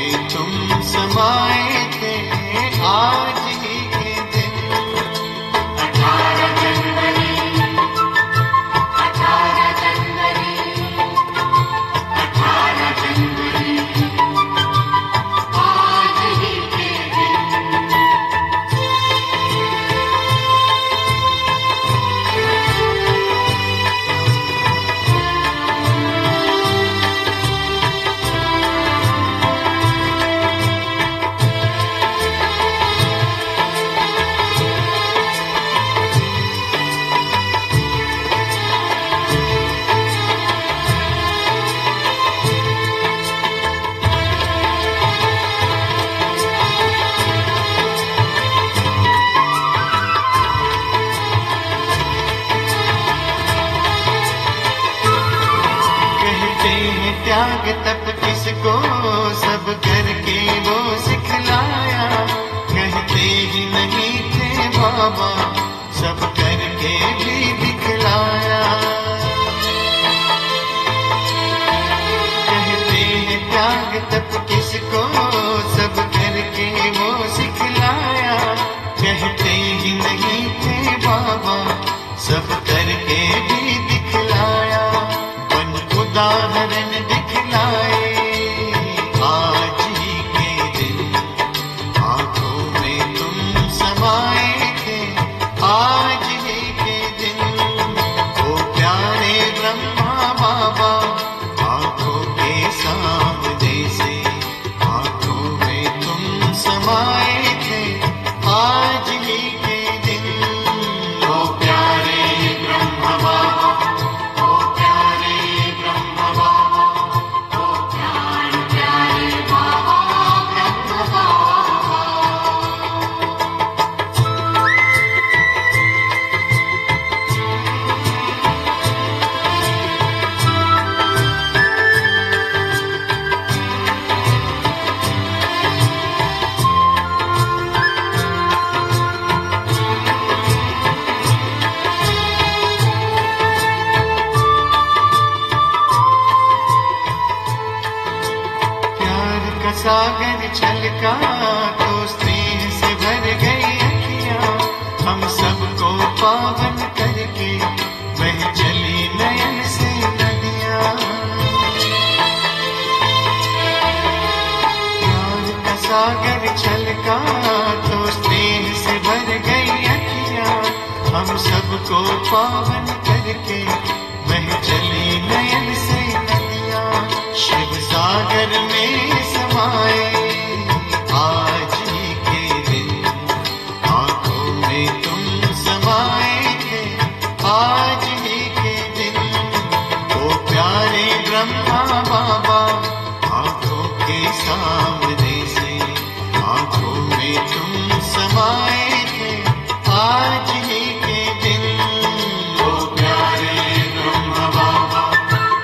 में तुम समाए थे आज ही के दिन। 18 जनवरी 18 जनवरी 18 जनवरी आज ही के दिन। त्याग तप किसको सब करके वो सिखलाया। कहते ही नहीं थे बाबा सब करके भी दिखलाया। कहते हैं त्याग तप किसको सब करके वो सिखलाया। कहते ही नहीं थे बाबा सब करके भी दिखलाया। उदाहरण दिखलाए आज ही के दिन। आंखों में तुम समाए थे आज ही के दिन। ओ प्यारे ब्रह्मा बाबा आंखों के सामने से। आंखों में तुम समाए थे आज ही के दिन। ओ प्यारे ब्रह्मा बाबा सागर छलका तो स्नेह से भर गई अखियां। हम सबको पावन करके बह चली नयन से नदियां। प्यार का सागर छलका तो स्नेह से भर गई अखियां। हम सबको पावन करके बह चली नयन से नदियां। शिव सागर में समाए आज ही के दिन। आंखों में तुम समाए थे आज ही के दिन। ओ प्यारे ब्रह्मा बाबा आंखों के सामने से। आंखों में तुम समाए थे आज ही के दिन। ओ प्यारे ब्रह्मा बाबा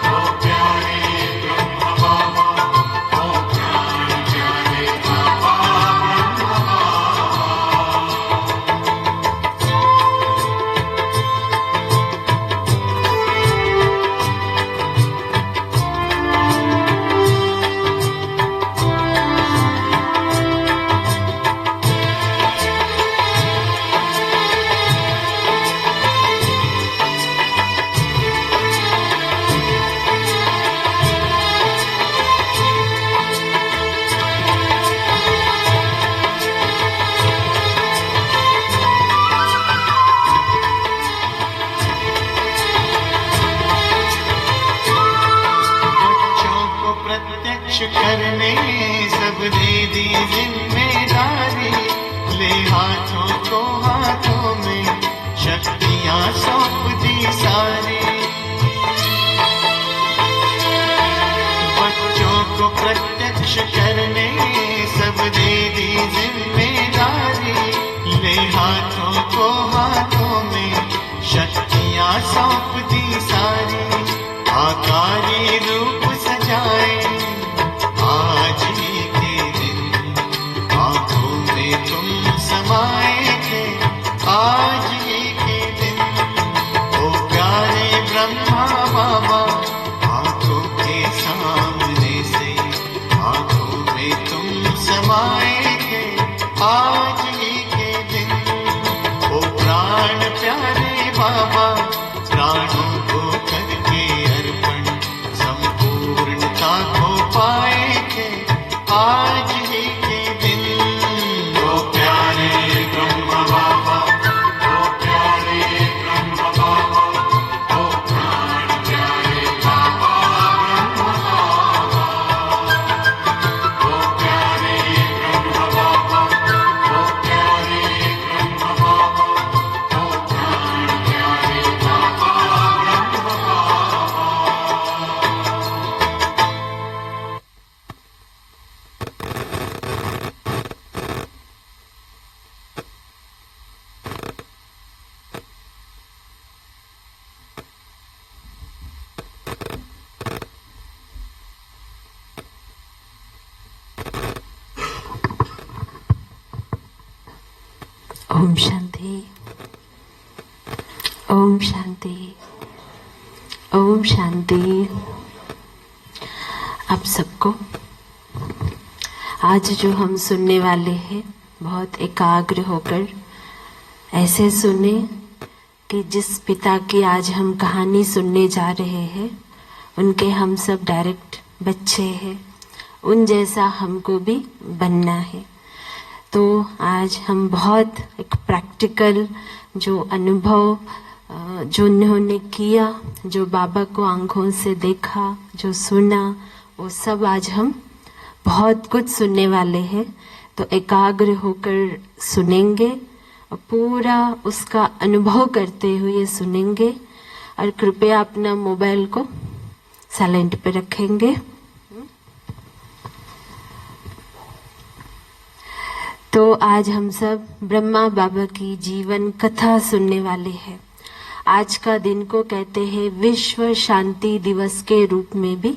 ओ प्यारे ब्रह्मा बाबा ओ प्यारे बाबा ब्रह्मा बाबा। करने सब दे दी जिम्मेदारी। ले हाथों को हाथों में शक्तियां सौंप दी सारी। बच्चों को प्रत्यक्ष करने सब दे दी जिम्मेदारी। ले हाथों को हाथों में शक्तियां सौंप दी सारी। आकारी रूप सजाए आज ही के दिन। आंखों में तुम समाए थे आज ही के दिन। ओ प्यारे ब्रह्मा बाबा आंखों के सामने से। आंखों पाएंगे आज ही के दिन। ओ प्राण प्यारे बाबा, प्राणों को करके अर्पण संपूर्णता को पाएंगे आज ही के दिन। ओ प्यारे ब्रह्म बाबा, ओ प्यारे ब्रह्म बाबा, ओ प्राण प्यारे बाबा ब्रह्म बाबा, ओ प्यारे ब्रह्म बाबा, ओ प्यारे ब्रह्म बाबा, ओ प्राण प्यारे बाबा ब्रह्म बाबा। ओम शांति, ओम शांति, ओम शांति। आप सबको आज जो हम सुनने वाले हैं बहुत एकाग्र होकर ऐसे सुने कि जिस पिता की आज हम कहानी सुनने जा रहे हैं उनके हम सब डायरेक्ट बच्चे हैं, उन जैसा हमको भी बनना है। तो आज हम बहुत एक प्रैक्टिकल जो अनुभव जो उन्होंने किया, जो बाबा को आंखों से देखा, जो सुना, वो सब आज हम बहुत कुछ सुनने वाले हैं। तो एकाग्र होकर सुनेंगे और पूरा उसका अनुभव करते हुए सुनेंगे। और कृपया अपना मोबाइल को साइलेंट पे रखेंगे। तो आज हम सब ब्रह्मा बाबा की जीवन कथा सुनने वाले हैं। आज का दिन को कहते हैं विश्व शांति दिवस के रूप में भी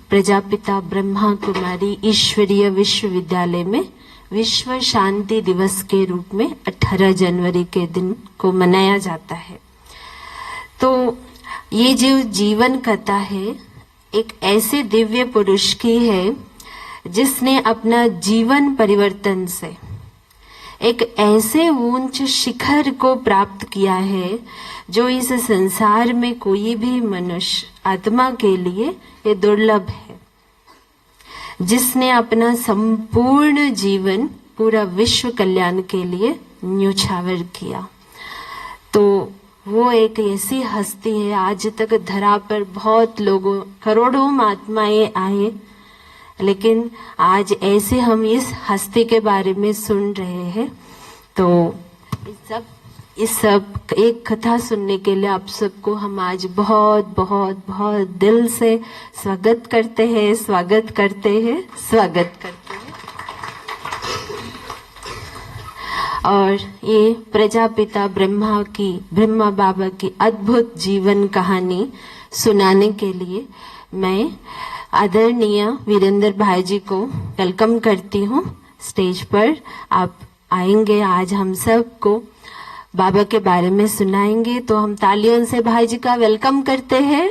प्रजापिता ब्रह्मा कुमारी ईश्वरीय विश्वविद्यालय में विश्व शांति दिवस के रूप में 18 जनवरी के दिन को मनाया जाता है। तो ये जो जीवन कथा है एक ऐसे दिव्य पुरुष की है जिसने अपना जीवन परिवर्तन से एक ऐसे ऊंच शिखर को प्राप्त किया है जो इस संसार में कोई भी मनुष्य आत्मा के लिए ये दुर्लभ है। जिसने अपना संपूर्ण जीवन पूरा विश्व कल्याण के लिए न्योछावर किया। तो वो एक ऐसी हस्ती है, आज तक धरा पर बहुत लोगों करोड़ों आत्माएं आए, लेकिन आज ऐसे हम इस हस्ती के बारे में सुन रहे हैं। तो इस सब एक कथा सुनने के लिए आप सबको हम आज बहुत बहुत बहुत दिल से स्वागत करते हैं, स्वागत करते हैं, स्वागत करते हैं। और ये प्रजापिता ब्रह्मा बाबा की अद्भुत जीवन कहानी सुनाने के लिए मैं आदरणीय वीरेंद्र भाई जी को वेलकम करती हूँ स्टेज पर। आप आएंगे, आज हम सब को बाबा के बारे में सुनाएंगे। तो हम तालियों से भाई जी का वेलकम करते हैं।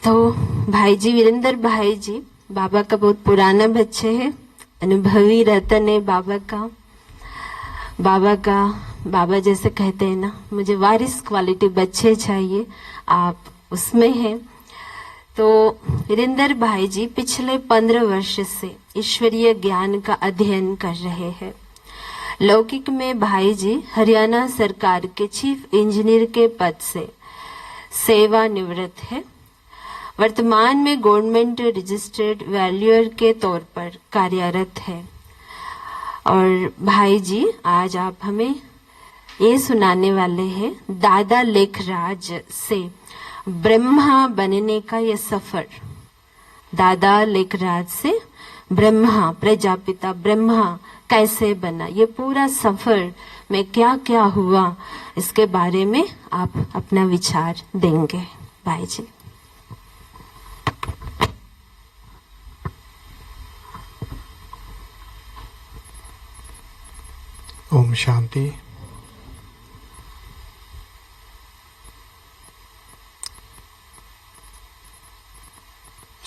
तो भाई जी, वीरेंद्र भाई जी बाबा का बहुत पुराना बच्चे हैं, अनुभवी रतन है बाबा का। बाबा जैसे कहते हैं ना, मुझे वारिस क्वालिटी बच्चे चाहिए, आप उसमें हैं। तो वीरेंद्र भाई जी पिछले 15 वर्ष से ईश्वरीय ज्ञान का अध्ययन कर रहे हैं। लौकिक में भाई जी हरियाणा सरकार के चीफ इंजीनियर के पद से सेवानिवृत्त है। वर्तमान में गवर्नमेंट रजिस्टर्ड वैल्यूअर के तौर पर कार्यरत है। और भाई जी आज आप हमें ये सुनाने वाले हैं दादा लेखराज से ब्रह्मा बनने का ये सफर। दादा लेखराज से ब्रह्मा, प्रजापिता ब्रह्मा कैसे बना, ये पूरा सफर में क्या क्या हुआ, इसके बारे में आप अपना विचार देंगे भाई जी। ओम शांति।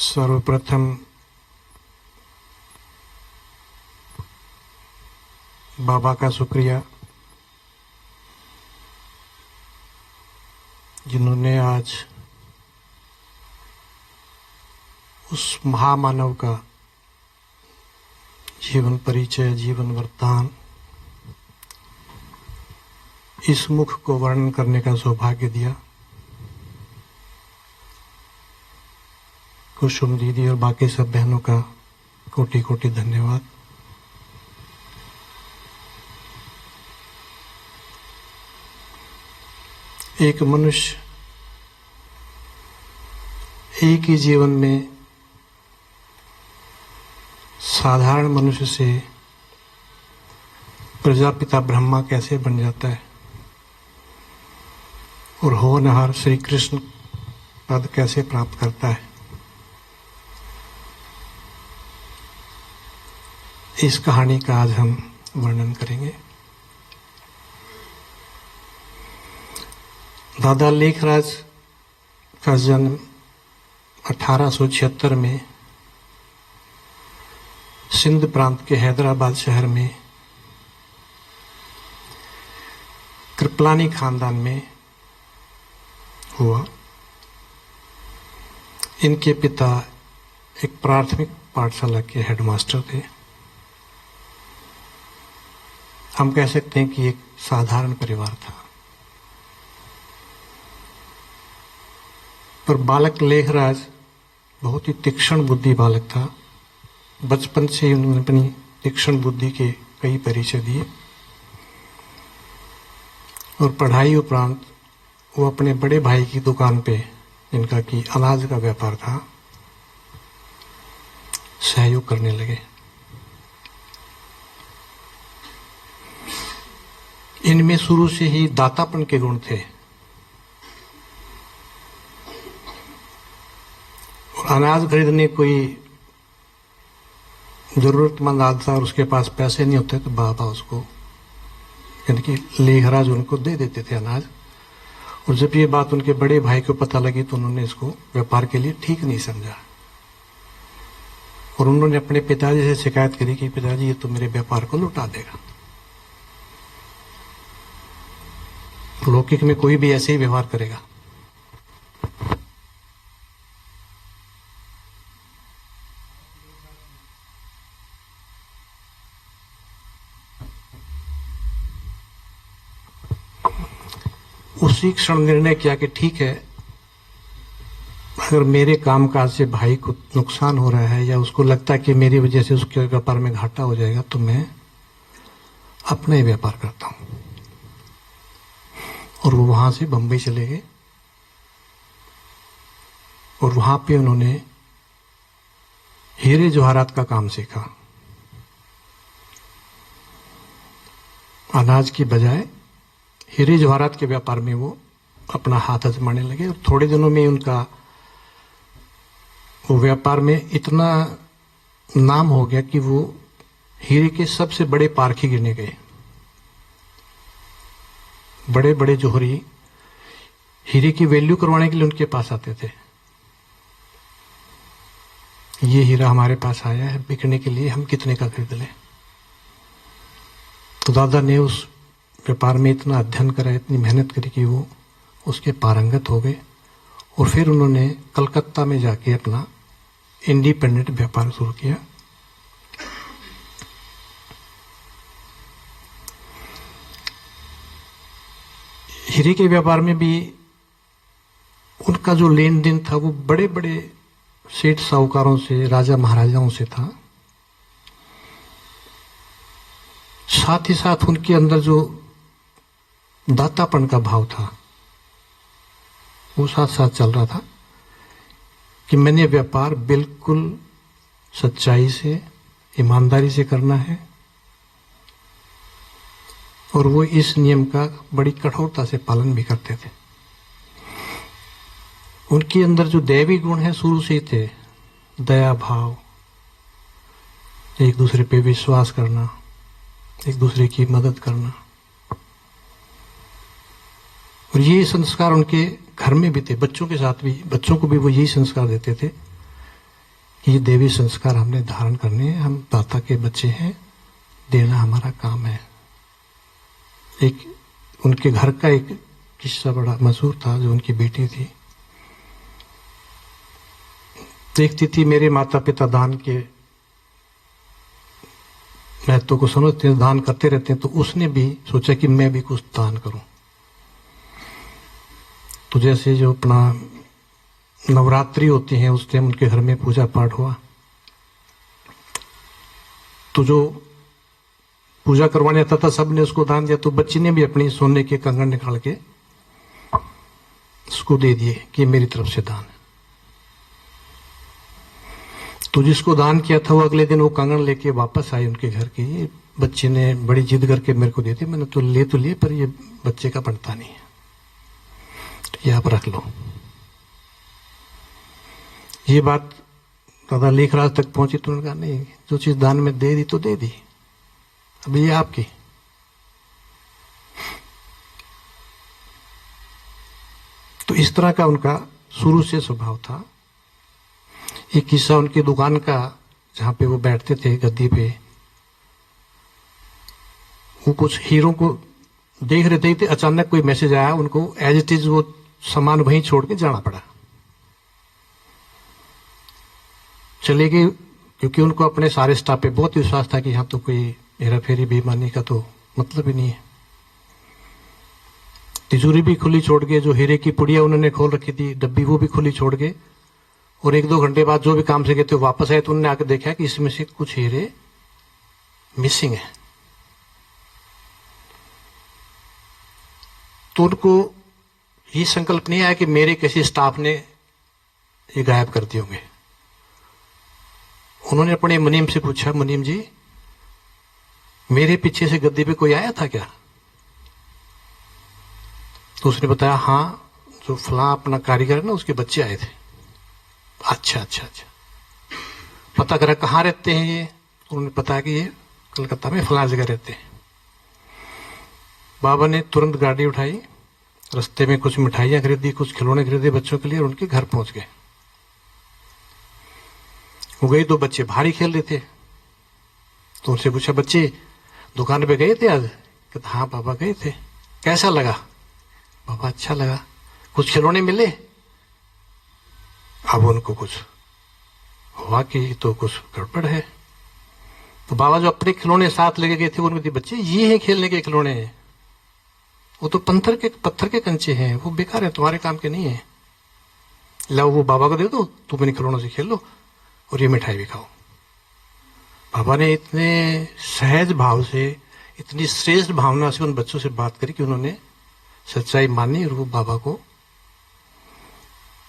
सर्वप्रथम बाबा का शुक्रिया, जिन्होंने आज उस महामानव का जीवन परिचय, जीवन वृत्तांत, इस मुख को वर्णन करने का सौभाग्य दिया। कुसुम दीदी और बाकी सब बहनों का कोटि कोटि धन्यवाद। एक मनुष्य एक ही जीवन में साधारण मनुष्य से प्रजापिता ब्रह्मा कैसे बन जाता है और होनहार श्री कृष्ण पद कैसे प्राप्त करता है, इस कहानी का आज हम वर्णन करेंगे। दादा लेखराज का जन्म 1876 में सिंध प्रांत के हैदराबाद शहर में कृपलानी खानदान में हुआ। इनके पिता एक प्राथमिक पाठशाला के हेडमास्टर थे। हम कह सकते हैं कि एक साधारण परिवार था। पर बालक लेखराज बहुत ही तीक्ष्ण बुद्धि बालक था। बचपन से ही उन्होंने अपनी तीक्ष्ण बुद्धि के कई परिचय दिए और पढ़ाई उपरांत वो अपने बड़े भाई की दुकान पे, जिनका कि अनाज का व्यापार था, सहयोग करने लगे। इनमें शुरू से ही दातापन के गुण थे और अनाज खरीदने कोई जरूरतमंद आता और उसके पास पैसे नहीं होते तो बाबा उसको, यानी कि लेखराज उनको दे देते थे अनाज। और जब ये बात उनके बड़े भाई को पता लगी तो उन्होंने इसको व्यापार के लिए ठीक नहीं समझा और उन्होंने अपने पिताजी से शिकायत करी कि पिताजी ये तो मेरे व्यापार को लुटा देगा। लौकिक में कोई भी ऐसे ही व्यवहार करेगा। उसी क्षण निर्णय किया कि ठीक है, अगर मेरे कामकाज से भाई को नुकसान हो रहा है या उसको लगता है कि मेरी वजह से उसके व्यापार में घाटा हो जाएगा तो मैं अपना ही व्यापार करता हूं। और वो वहां से बंबई चले गए और वहां पे उन्होंने हीरे जवाहरात का काम सीखा। अनाज की बजाय हीरे जवाहरात के व्यापार में वो अपना हाथ आजमाने लगे और थोड़े दिनों में उनका वो व्यापार में इतना नाम हो गया कि वो हीरे के सबसे बड़े पारखी गिने गए। बड़े बड़े जोहरी हीरे की वैल्यू करवाने के लिए उनके पास आते थे। ये हीरा हमारे पास आया है बिकने के लिए, हम कितने का खरीद लें। तो दादा ने उस व्यापार में इतना अध्ययन करा, इतनी मेहनत करी कि वो उसके पारंगत हो गए और फिर उन्होंने कलकत्ता में जाके अपना इंडिपेंडेंट व्यापार शुरू किया। हीरे के व्यापार में भी उनका जो लेन देन था वो बड़े बड़े सेठ साहूकारों से, राजा महाराजाओं से था। साथ ही साथ उनके अंदर जो दातापन का भाव था वो साथ साथ चल रहा था कि मैंने व्यापार बिल्कुल सच्चाई से, ईमानदारी से करना है। और वो इस नियम का बड़ी कठोरता से पालन भी करते थे। उनके अंदर जो दैवी गुण है शुरू से ही थे, दया भाव, एक दूसरे पे विश्वास करना, एक दूसरे की मदद करना। और ये संस्कार उनके घर में भी थे, बच्चों के साथ भी, बच्चों को भी वो यही संस्कार देते थे ये देवी संस्कार हमने धारण करने हैं। हम दाता के बच्चे हैं, देना हमारा काम है। एक उनके घर का एक किस्सा बड़ा मशहूर था। जो उनकी बेटी थी, देखती थी मेरे माता पिता दान के महत्व को समझते हैं, दान करते रहते हैं, तो उसने भी सोचा कि मैं भी कुछ दान करूं। तो जैसे जो अपना नवरात्रि होती है उस टाइम उनके घर में पूजा पाठ हुआ, तो जो पूजा करवाने आता था सबने उसको दान दिया। तो बच्ची ने भी अपनी सोने के कंगन निकाल के उसको दे दिए कि मेरी तरफ से दान है। तो जिसको दान किया था वो अगले दिन वो कंगन लेके वापस आई उनके घर की। बच्ची ने बड़ी जिद करके मेरे को दे दी। मैंने तो लिए पर ये बच्चे का बनता नहीं है, तो ये आप रख लो। ये बात दादा लेखराज तक पहुंची तो उन्होंने कहा नहीं, जो चीज दान में दे दी तो दे दी, अब ये आपकी। तो इस तरह का उनका शुरू से स्वभाव था। एक किस्सा उनकी दुकान का, जहां पे वो बैठते थे गद्दी पे, वो कुछ हीरो को देख रहे थे। अचानक कोई मैसेज आया, उनको एज इट इज वो सामान वहीं छोड़ के जाना पड़ा। चले गए, क्योंकि उनको अपने सारे स्टाफ पे बहुत विश्वास था कि यहाँ तो कोई हेरा फेरी बेईमानी का तो मतलब ही नहीं है। तिजोरी भी खुली छोड़ गए, जो हीरे की पुड़िया उन्होंने खोल रखी थी डब्बी वो भी खुली छोड़ गए। और 1-2 घंटे बाद जो भी काम से गए थे वापस आए तो उन्होंने आकर देखा कि इसमें से कुछ हीरे मिसिंग है। तो उनको ये संकल्प नहीं आया कि मेरे किसी स्टाफ ने ये गायब कर दिए होंगे। उन्होंने अपने मुनीम से पूछा, मुनीम जी मेरे पीछे से गद्दी पे कोई आया था क्या? तो उसने बताया हाँ, जो फला अपना कारीगर है ना उसके बच्चे आए थे। अच्छा अच्छा अच्छा, पता करा कहाँ रहते हैं ये? उन्होंने बताया कि ये कलकत्ता में फला जगह रहते हैं। बाबा ने तुरंत गाड़ी उठाई, रास्ते में कुछ मिठाइयां खरीदी, कुछ खिलौने खरीदे बच्चों के लिए, और उनके घर पहुंच गए। वो गए तो बच्चे भारी खेल रहे थे। तो उनसे पूछा, बच्चे दुकान पे गए थे आज? कहते हाँ बाबा गए थे। कैसा लगा? बाबा अच्छा लगा। कुछ खिलौने मिले? अब उनको कुछ हुआ कि तो कुछ गड़बड़ है। तो बाबा जो अपने खिलौने साथ लेके गए थे उनको दिए, बच्चे ये हैं खेलने के खिलौने, वो तो पत्थर के कंचे हैं, वो बेकार है, तुम्हारे काम के नहीं है। लाओ वो बाबा को दे दो, तुम इन खिलौनों से खेल लो और ये मिठाई भी खाओ। बाबा ने इतने सहज भाव से, इतनी श्रेष्ठ भावना से उन बच्चों से बात करी कि उन्होंने सच्चाई मानी। और वो बाबा को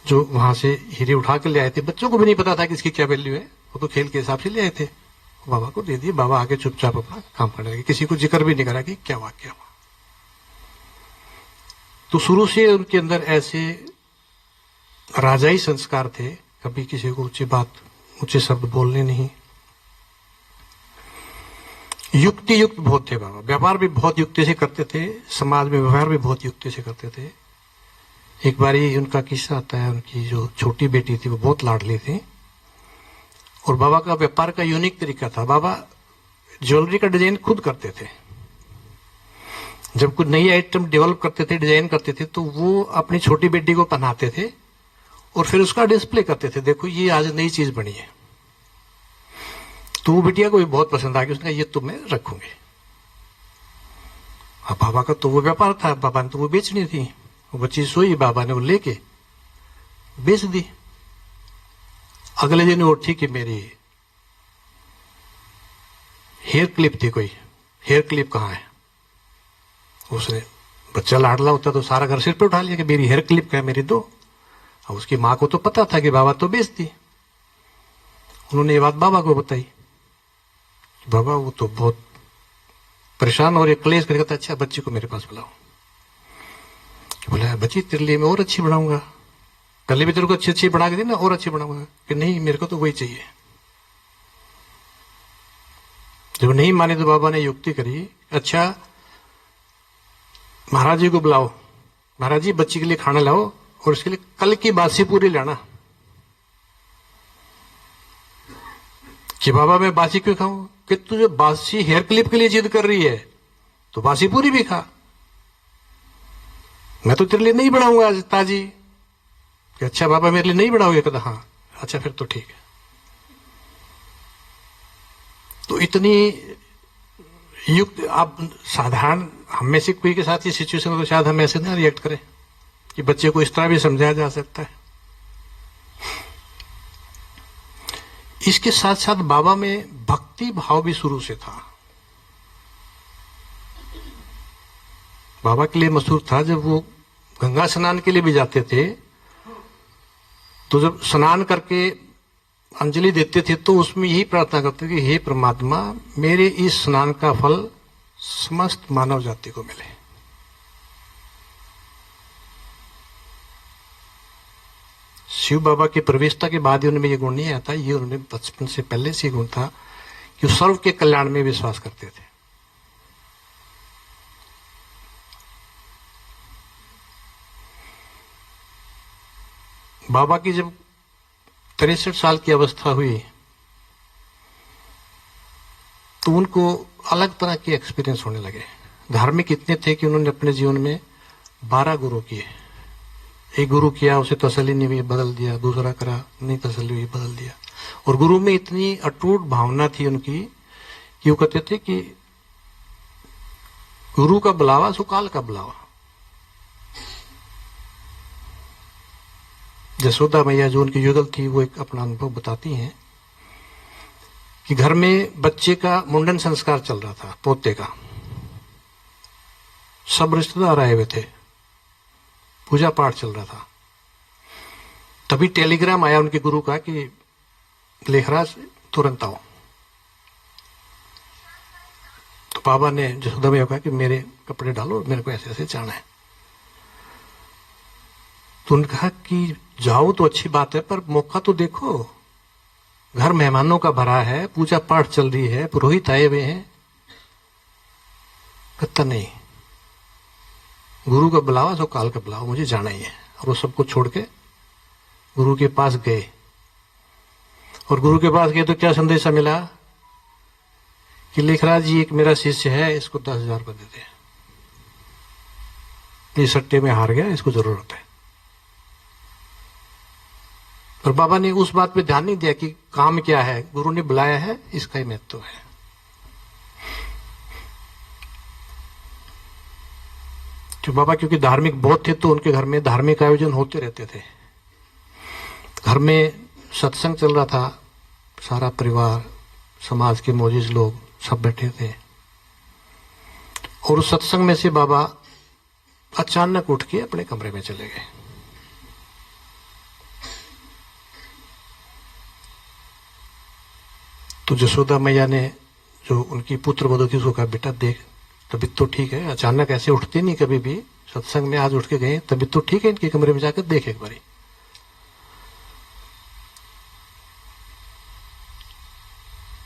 जो वहां से हीरे उठा के ले आए थे, बच्चों को भी नहीं पता था कि इसकी क्या वैल्यू है, वो तो खेल के हिसाब से ले आए थे, बाबा को दे दिए। बाबा आगे चुपचाप अपना काम करने लगे, किसी को जिक्र भी नहीं करा कि क्या वाक्य हुआ। तो शुरू से उनके अंदर ऐसे राजाई संस्कार थे, कभी किसी को ऊंचे शब्द बोलने नहीं। युक्ति युक्त बहुत थे बाबा, व्यापार भी बहुत युक्ति से करते थे, समाज में व्यवहार भी बहुत युक्ति से करते थे। एक बार उनका किस्सा आता है, उनकी जो छोटी बेटी थी वो बहुत लाडली थी, और बाबा का व्यापार का यूनिक तरीका था। बाबा ज्वेलरी का डिजाइन खुद करते थे। जब कुछ नई आइटम डेवलप करते थे, डिजाइन करते थे, तो वो अपनी छोटी बेटी को पहनाते थे और फिर उसका डिस्प्ले करते थे, देखो ये आज नई चीज बनी है। तो वो बिटिया को भी बहुत पसंद आ गई, उसने कहा ये तो मैं रखूंगी। अब बाबा का तो वो व्यापार था, बाबा ने तो वो बेचनी थी। वो बच्ची सोई, बाबा ने वो लेके बेच दी। अगले दिन वो उठी कि मेरी हेयर क्लिप थी, कोई हेयर क्लिप कहाँ है? उसने, बच्चा लाडला होता तो सारा घर सिर पे उठा लिया कि मेरी हेयर क्लिप का है, मेरी दो। अब उसकी माँ को तो पता था कि बाबा तो बेच दी। उन्होंने ये बात बाबा को बताई। बाबा वो तो बहुत परेशान और क्लेश करके, अच्छा बच्ची को मेरे पास बुलाओ। बोला बच्ची तेरे लिए मैं और अच्छी बनाऊंगा, कल भी तेरे को अच्छी अच्छी बना के दी ना, और अच्छी बनाऊंगा। कि नहीं मेरे को तो वही चाहिए। जब नहीं माने तो बाबा ने युक्ति करी, अच्छा महाराज जी को बुलाओ, महाराज जी बच्ची के लिए खाना लाओ और उसके लिए कल की बासी पूरी लाना। कि बाबा मैं बासी क्यों खाऊं? कि तुझे बासी हेयर क्लिप के लिए जिद कर रही है तो बासी पूरी भी खा, मैं तो तेरे लिए नहीं बनाऊंगा आज ताजी। कि अच्छा बाबा मेरे लिए नहीं बनाओगे? कहता हाँ। अच्छा फिर तो ठीक है। तो इतनी युक्त, आप साधारण हम में से कोई के साथ ये सिचुएशन हो तो शायद हम ऐसे ना रिएक्ट करें कि बच्चे को इस तरह भी समझाया जा सकता है। इसके साथ साथ बाबा में भक्ति भाव भी शुरू से था। बाबा के लिए मशहूर था, जब वो गंगा स्नान के लिए भी जाते थे तो जब स्नान करके अंजलि देते थे तो उसमें यही प्रार्थना करते कि हे परमात्मा, मेरे इस स्नान का फल समस्त मानव जाति को मिले। शिव बाबा की प्रवेशता के बाद ही उनमें ये गुण नहीं आता, ये उन्होंने बचपन से पहले से गुण था कि सर्व के कल्याण में विश्वास करते थे। बाबा की जब 63 साल की अवस्था हुई तो उनको अलग तरह के एक्सपीरियंस होने लगे। धार्मिक इतने थे कि उन्होंने अपने जीवन में 12 गुरु किए। एक गुरु किया, उसे तसल्ली नहीं हुई, बदल दिया। दूसरा करा, नहीं तसल्ली हुई, बदल दिया। और गुरु में इतनी अटूट भावना थी उनकी कि वो कहते थे कि गुरु का बुलावा सुकाल का बुलावा। जसोदा मैया जो उनकी युगल थी वो एक अपना अनुभव बताती हैं कि घर में बच्चे का मुंडन संस्कार चल रहा था, पोते का। सब रिश्तेदार आए हुए थे, पूजा पाठ चल रहा था। तभी टेलीग्राम आया उनके गुरु का कि लेखराज तुरंत आओ। तो बाबा ने जसोदा मैया को कहा कि मेरे कपड़े डालो, मेरे को ऐसे ऐसे जाना है। तो उन्होंने कहा कि जाओ तो अच्छी बात है, पर मौका तो देखो, घर मेहमानों का भरा है, पूजा पाठ चल रही है, पुरोहित आए हुए हैं। कहता नहीं, गुरु का बुलावा तो काल का बुलावा, मुझे जाना ही है। और वो सबको छोड़ के गुरु के पास गए। और गुरु के पास गए तो क्या संदेशा मिला कि लेखराज जी एक मेरा शिष्य है, इसको 10,000 रुपये दे दे, ये सट्टे में हार गया, इसको जरूरत है। और बाबा ने उस बात पे ध्यान नहीं दिया कि काम क्या है, गुरु ने बुलाया है, इसका ही महत्व है। तो बाबा क्योंकि धार्मिक बहुत थे तो उनके घर में धार्मिक आयोजन होते रहते थे। घर में सत्संग चल रहा था, सारा परिवार, समाज के मोजिज लोग सब बैठे थे। और उस सत्संग में से बाबा अचानक उठ के अपने कमरे में चले गए। तो जसोदा मैया ने, जो उनकी पुत्र वधू थी, उसको कहा बेटा देख, तबीयत तो ठीक है, अचानक ऐसे उठते नहीं कभी भी, सत्संग में आज उठ के गए, तबीयत तो ठीक है, इनके कमरे में जाकर देख एक बारी।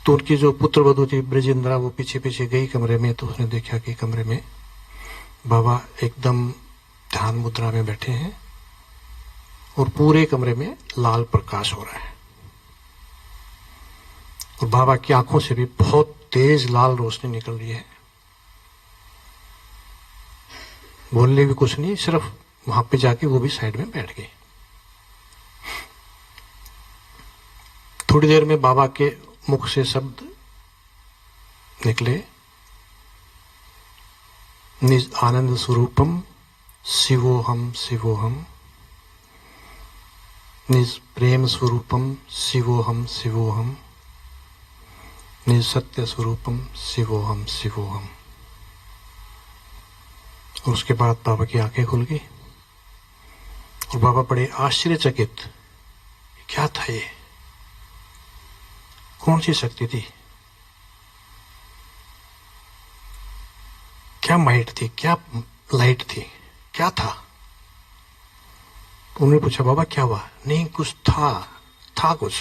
तो उनकी जो पुत्र वधू थी ब्रजेंद्रा, वो पीछे पीछे गई कमरे में। तो उसने देखा कि कमरे में बाबा एकदम ध्यान मुद्रा में बैठे हैं और पूरे कमरे में लाल प्रकाश हो रहा है। और बाबा की आंखों से भी बहुत तेज लाल रोशनी निकल रही है। बोलने भी कुछ नहीं, सिर्फ वहां पे जाके वो भी साइड में बैठ गए। थोड़ी देर में बाबा के मुख से शब्द निकले, निज आनंद स्वरूपम शिवोहम शिवोहम, निज प्रेम स्वरूपम शिवोहम शिवोहम, निज सत्य स्वरूपम शिवोहम शिवोहम। और उसके बाद बाबा की आंखें खुल गई और बाबा बड़े आश्चर्यचकित, क्या था ये, कौन सी शक्ति थी, क्या माइट थी, क्या लाइट थी, क्या था। तो उन्होंने पूछा बाबा क्या हुआ? नहीं कुछ था कुछ।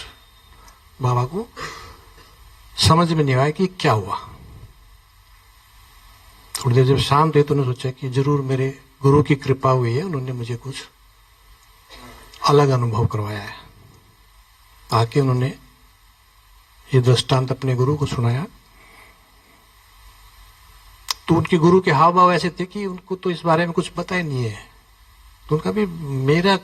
बाबा को समझ में नहीं आया कि क्या हुआ। थोड़ी देर जब शांत हुए तो उन्होंने सोचा कि जरूर मेरे गुरु की कृपा हुई है, उन्होंने मुझे कुछ अलग अनुभव करवाया है। आके उन्होंने ये दृष्टांत अपने गुरु को सुनाया, तो उनके गुरु के हाव भाव ऐसे थे कि उनको तो इस बारे में कुछ पता ही नहीं है। तो उनका भी मेरा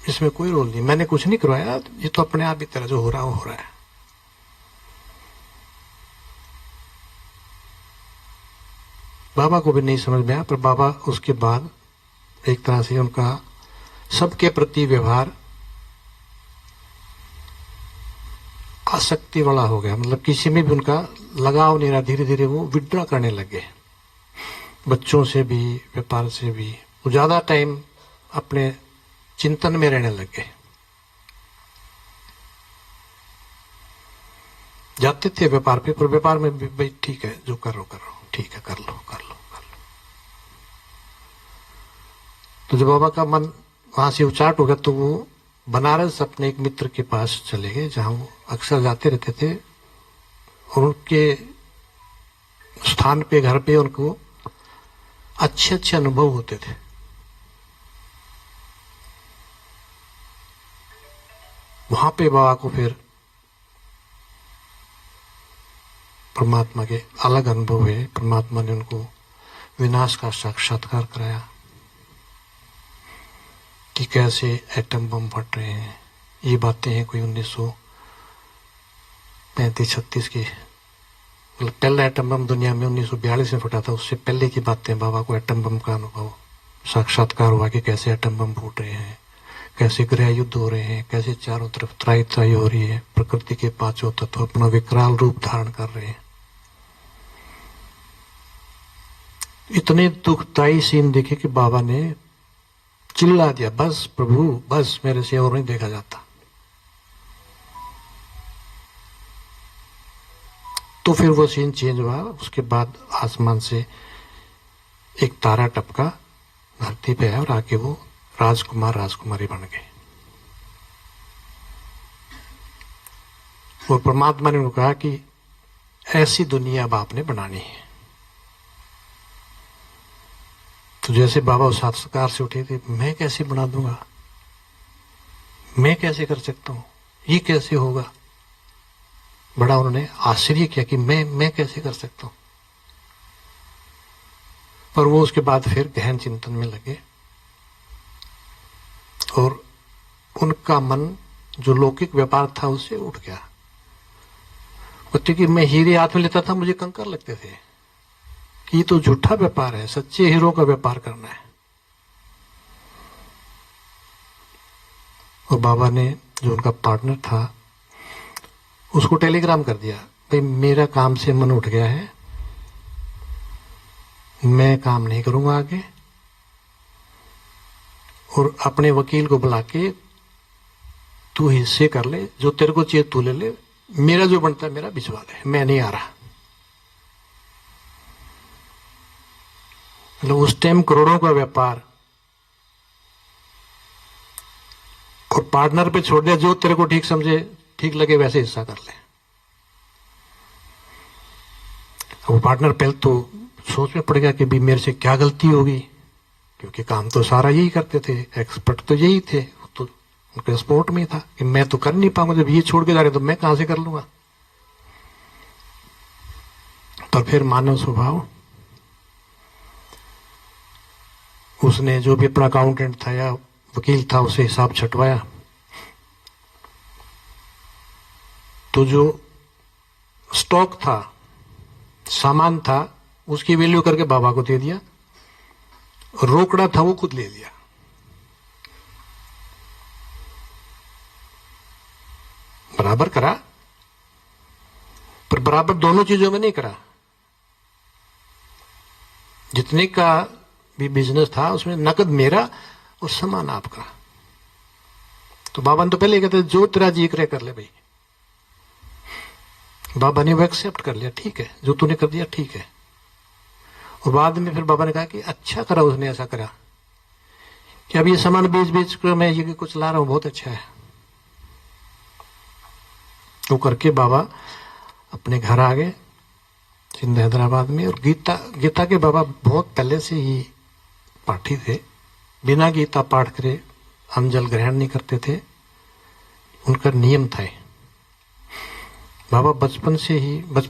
इसमें कोई रोल नहीं, मैंने कुछ नहीं करवाया, ये तो अपने आप ही तरह जो हो रहा है वो हो रहा है। बाबा को भी नहीं समझ में आया, पर बाबा उसके बाद एक तरह से उनका सबके प्रति व्यवहार आसक्ति वाला हो गया, मतलब किसी में भी उनका लगाव नहीं रहा। धीरे धीरे वो विड्रॉ करने लगे, बच्चों से भी, व्यापार से भी। वो ज्यादा टाइम अपने चिंतन में रहने लगे। जाते थे व्यापार पे, पर व्यापार में भी भाई ठीक है, जो करो करो, ठीक है, कर लो कर लो कर लो। तो जब बाबा का मन वहां से उचाट हो गया, तो वो बनारस अपने एक मित्र के पास चले गए, जहां वो अक्सर जाते रहते थे। और उनके स्थान पे, घर पे उनको अच्छे अच्छे अनुभव होते थे। वहां पे बाबा को फिर परमात्मा के अलग अनुभव हुए। परमात्मा ने उनको विनाश का साक्षात्कार कराया कि कैसे एटम बम फट रहे हैं। ये बातें हैं कोई 1935-36 की, मतलब पहला एटम बम दुनिया में 1942 में फटा था। उससे पहले की बातें, बाबा को एटम बम का अनुभव, साक्षात्कार हुआ कि कैसे एटम बम फूट रहे हैं, कैसे गृह युद्ध हो रहे हैं, कैसे चारों तरफ त्राही त्राही हो रही है, प्रकृति के पांचों तत्व अपना विकराल रूप धारण कर रहे हैं। इतने दुखदायी सीन देखे कि बाबा ने चिल्ला दिया, बस प्रभु बस, मेरे से और नहीं देखा जाता। तो फिर वो सीन चेंज हुआ। उसके बाद आसमान से एक तारा टपका, धरती पे है, और आके वो राजकुमार राजकुमारी बन गए। और परमात्मा ने उनको कहा कि ऐसी दुनिया अब आपने बनानी है। तो जैसे बाबा उस साक्षात्कार से उठे थे, मैं कैसे बना दूंगा, मैं कैसे कर सकता हूं, ये कैसे होगा। बड़ा उन्होंने आश्चर्य किया कि मैं कैसे कर सकता हूं। पर वो उसके बाद फिर गहन चिंतन में लगे, और उनका मन जो लौकिक व्यापार था उससे उठ गया। क्योंकि मैं हीरे हाथ में लेता था, मुझे कंकर लगते थे कि ये तो झूठा व्यापार है, सच्चे हीरो का व्यापार करना है। और बाबा ने, जो उनका पार्टनर था, उसको टेलीग्राम कर दिया, भाई मेरा काम से मन उठ गया है, मैं काम नहीं करूंगा आगे, और अपने वकील को बुला के तू हिस्से कर ले, जो तेरे को चाहिए तू ले ले, मेरा जो बनता है मेरा भिजवा ले, मैं नहीं आ रहा। मतलब उस टाइम करोड़ों का व्यापार, और पार्टनर पे छोड़ दिया, जो तेरे को ठीक समझे, ठीक लगे वैसे हिस्सा कर ले। वो पार्टनर पहले तो सोच में पड़ गया कि भी मेरे से क्या गलती होगी, क्योंकि काम तो सारा यही करते थे, एक्सपर्ट तो यही थे, तो उनके स्पोर्ट में था कि मैं तो कर नहीं पाऊंगा, जब ये छोड़ के जा रहे तो मैं कहां से कर लूंगा। पर फिर मानव स्वभाव, उसने जो भी अपना अकाउंटेंट था या वकील था उसे हिसाब छटवाया, तो जो स्टॉक था, सामान था, उसकी वैल्यू करके बाबा को दे दिया, रोकड़ा था वो खुद ले लिया। बराबर करा, पर बराबर दोनों चीजों में नहीं करा। जितने का भी बिजनेस था उसमें नकद मेरा और सामान आपका। तो बाबा ने तो पहले कहते जो तेरा जी करे कर ले भाई। बाबा ने वो एक्सेप्ट कर लिया, ठीक है जो तूने कर दिया ठीक है। और बाद में फिर बाबा ने कहा कि अच्छा करा उसने ऐसा करा कि अब ये सामान बेच बेच कर मैं ये कुछ ला रहा हूं, बहुत अच्छा है। तो करके बाबा अपने घर आ गए सिंध हैदराबाद में। और गीता के बाबा बहुत पहले से ही पाठी थे, बिना गीता पाठ करे हम जल ग्रहण नहीं करते थे, उनका नियम था। बाबा बचपन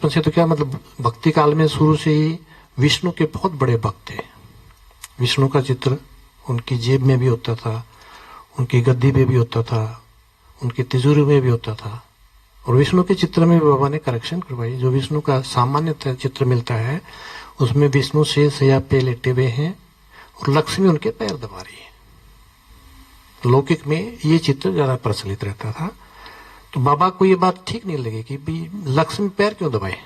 से तो क्या मतलब भक्ति काल में शुरू से ही विष्णु के बहुत बड़े भक्त थे। विष्णु का चित्र उनकी जेब में भी होता था, उनकी गद्दी पे भी होता था, उनकी तिजोरी में भी होता था। और विष्णु के चित्र में बाबा ने करेक्शन करवाई। जो विष्णु का सामान्य चित्र मिलता है उसमें विष्णु शेषशय्या पे लेटे हुए हैं और लक्ष्मी उनके पैर दबा रही है। लौकिक में ये चित्र ज्यादा प्रचलित रहता था। तो बाबा को ये बात ठीक नहीं लगी कि भी लक्ष्मी पैर क्यों दबाए।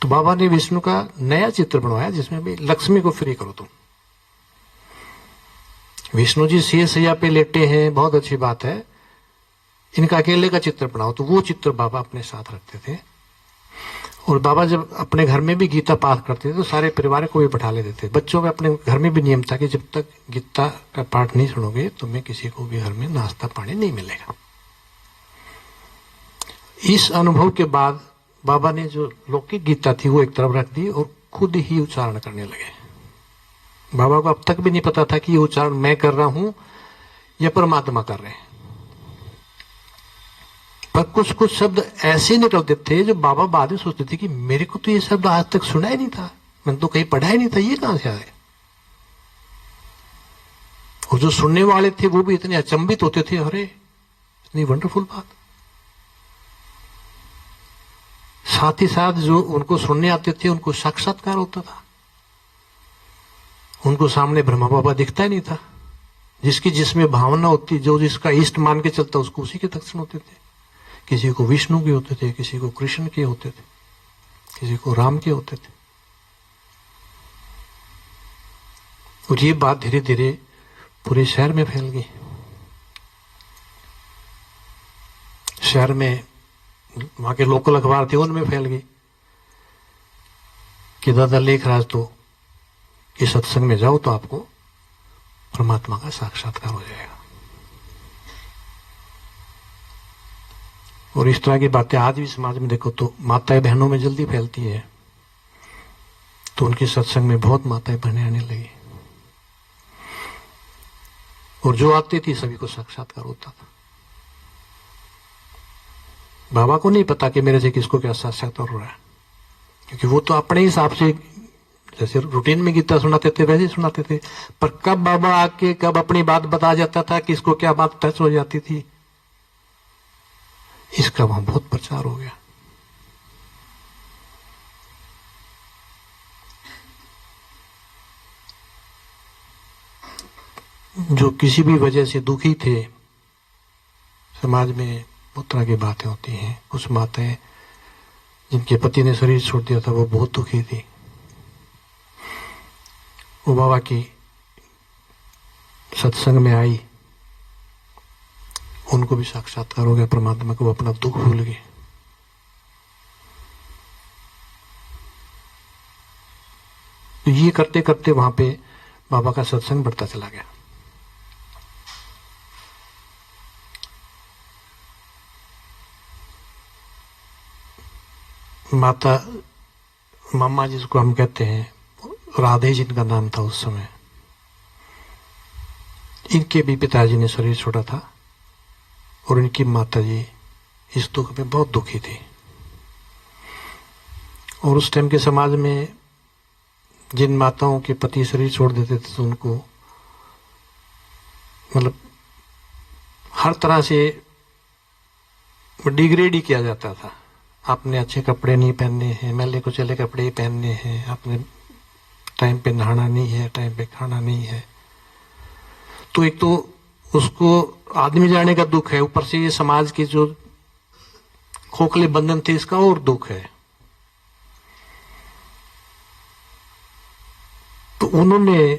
तो बाबा ने विष्णु का नया चित्र बनवाया जिसमें भी लक्ष्मी को फ्री करो तुम। विष्णु जी शेषशय्या पे लेटे हैं, बहुत अच्छी बात है, इनका अकेले का चित्र बनाओ। तो वो चित्र बाबा अपने साथ रखते थे। और बाबा जब अपने घर में भी गीता पाठ करते थे तो सारे परिवार को भी बैठा लेते थे। बच्चों में अपने घर में भी नियम था कि जब तक गीता का पाठ नहीं सुनोगे तुम्हें किसी को भी घर में नाश्ता पानी नहीं मिलेगा। इस अनुभव के बाद बाबा ने जो लौकिक गीता थी वो एक तरफ रख दी और खुद ही उच्चारण करने लगे। बाबा को अब तक भी नहीं पता था कि ये उच्चारण मैं कर रहा हूं या परमात्मा कर रहे हैं। पर कुछ कुछ शब्द ऐसे निकलते थे जो बाबा बाद में सोचते थे कि मेरे को तो ये शब्द आज तक सुना ही नहीं था, मैंने तो कहीं पढ़ा ही नहीं था, ये कहां से आए। और जो सुनने वाले थे वो भी इतने अचंभित होते थे, अरे इतनी वंडरफुल बात। साथ ही साथ जो उनको सुनने आते थे उनको साक्षात्कार होता था। उनको सामने ब्रह्मा बाबा दिखता ही नहीं था। जिसकी जिसमें भावना होती, जो जिसका इष्ट मान के चलता उसको उसी के दर्शन होते थे। किसी को विष्णु के होते थे, किसी को कृष्ण के होते थे, किसी को राम के होते थे। और ये बात धीरे धीरे पूरे शहर में फैल गई। शहर में वहां के लोकल अखबार थे उनमें फैल गई कि दादा लेखराज तो इस सत्संग में जाओ तो आपको परमात्मा का साक्षात्कार हो जाएगा। और इस तरह की बातें आज भी समाज में देखो तो माताएं बहनों में जल्दी फैलती है। तो उनके सत्संग में बहुत माताएं बहनें आने लगी और जो आती थी सभी को साक्षात्कार होता था। बाबा को नहीं पता कि मेरे से किसको क्या साक्षात्कार हो रहा है, क्योंकि वो तो अपने हिसाब से जैसे रूटीन में गीता सुनाते थे वैसे ही सुनाते थे। पर कब बाबा आके कब अपनी बात बता जाता था, किसको क्या बात टच हो जाती थी, इसका वहां बहुत प्रचार हो गया। जो किसी भी वजह से दुखी थे, समाज में बहुत तरह की बातें होती हैं। कुछ माताएं जिनके पति ने शरीर छोड़ दिया था वो बहुत दुखी थी। वो बाबा की सत्संग में आई, उनको भी साक्षात्कार हो गया परमात्मा को, वो अपना दुख भूल गए। तो ये करते करते वहां पे बाबा का सत्संग बढ़ता चला गया। माता मामा जिसको हम कहते हैं, राधे जिनका नाम था उस समय, इनके भी पिताजी ने शरीर छोड़ा था और इनकी माता जी इस दुख में बहुत दुखी थी। और उस टाइम के समाज में जिन माताओं के पति शरीर छोड़ देते थे तो उनको मतलब हर तरह से डिग्रेड ही किया जाता था। आपने अच्छे कपड़े नहीं पहनने हैं, मैले कुचले कपड़े ही पहनने हैं, आपने टाइम पे नहाना नहीं है, टाइम पे खाना नहीं है। तो एक तो उसको आदमी जाने का दुख है, ऊपर से ये समाज के जो खोखले बंधन थे इसका और दुख है। तो उन्होंने,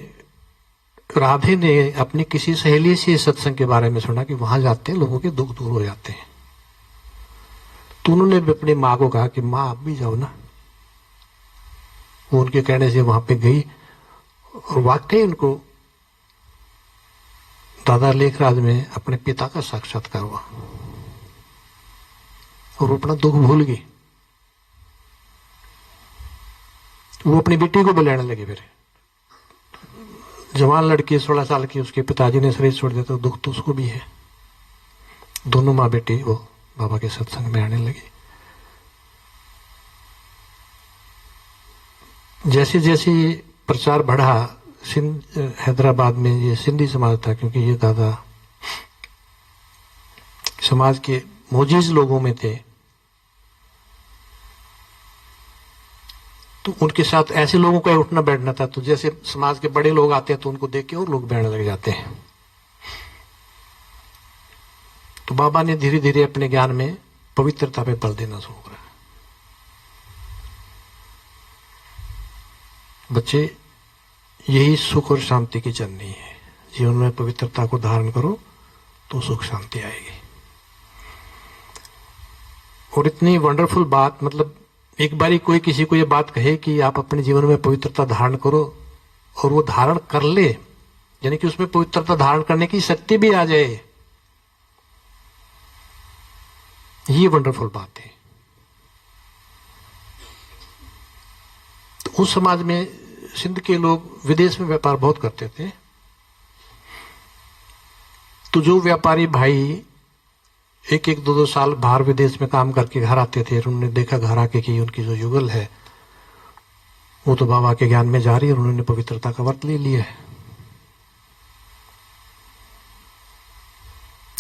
राधे ने अपनी किसी सहेली से सत्संग के बारे में सुना कि वहां जाते हैं लोगों के दुख दूर हो जाते हैं। तो उन्होंने भी अपनी माँ को कहा कि माँ आप भी जाओ ना। वो उनके कहने से वहां पे गई और वाकई उनको दादा लेखराज में अपने पिता का साक्षात्कार हुआ और वो अपना दुख भूल गई। वो अपनी बेटी को बुलाने लगे। फिर जवान लड़की 16 साल की, उसके पिताजी ने शरीर छोड़ दिया तो दुख तो उसको भी है। दोनों माँ बेटी वो बाबा के सत्संग में आने लगी। जैसे जैसे प्रचार बढ़ा, हैदराबाद में ये सिंधी समाज था, क्योंकि ये दादा समाज के मोजीज लोगों में थे, तो उनके साथ ऐसे लोगों का उठना बैठना था। तो जैसे समाज के बड़े लोग आते हैं तो उनको देख के और लोग बैठने लग जाते हैं। तो बाबा ने धीरे धीरे अपने ज्ञान में पवित्रता पे बल देना शुरू करा। बच्चे, यही सुख और शांति की जननी है। जीवन में पवित्रता को धारण करो तो सुख शांति आएगी। और इतनी वंडरफुल बात, मतलब एक बारी कोई किसी को ये बात कहे कि आप अपने जीवन में पवित्रता धारण करो और वो धारण कर ले, यानी कि उसमें पवित्रता धारण करने की शक्ति भी आ जाए, ये वंडरफुल बात है। तो उस समाज में सिंध के लोग विदेश में व्यापार बहुत करते थे। तो जो व्यापारी भाई एक एक दो साल बाहर विदेश में काम करके घर आते थे, उन्होंने देखा घर आके कि उनकी जो युगल है वो तो बाबा के ज्ञान में जा रही है, और उन्होंने पवित्रता का व्रत ले लिया है।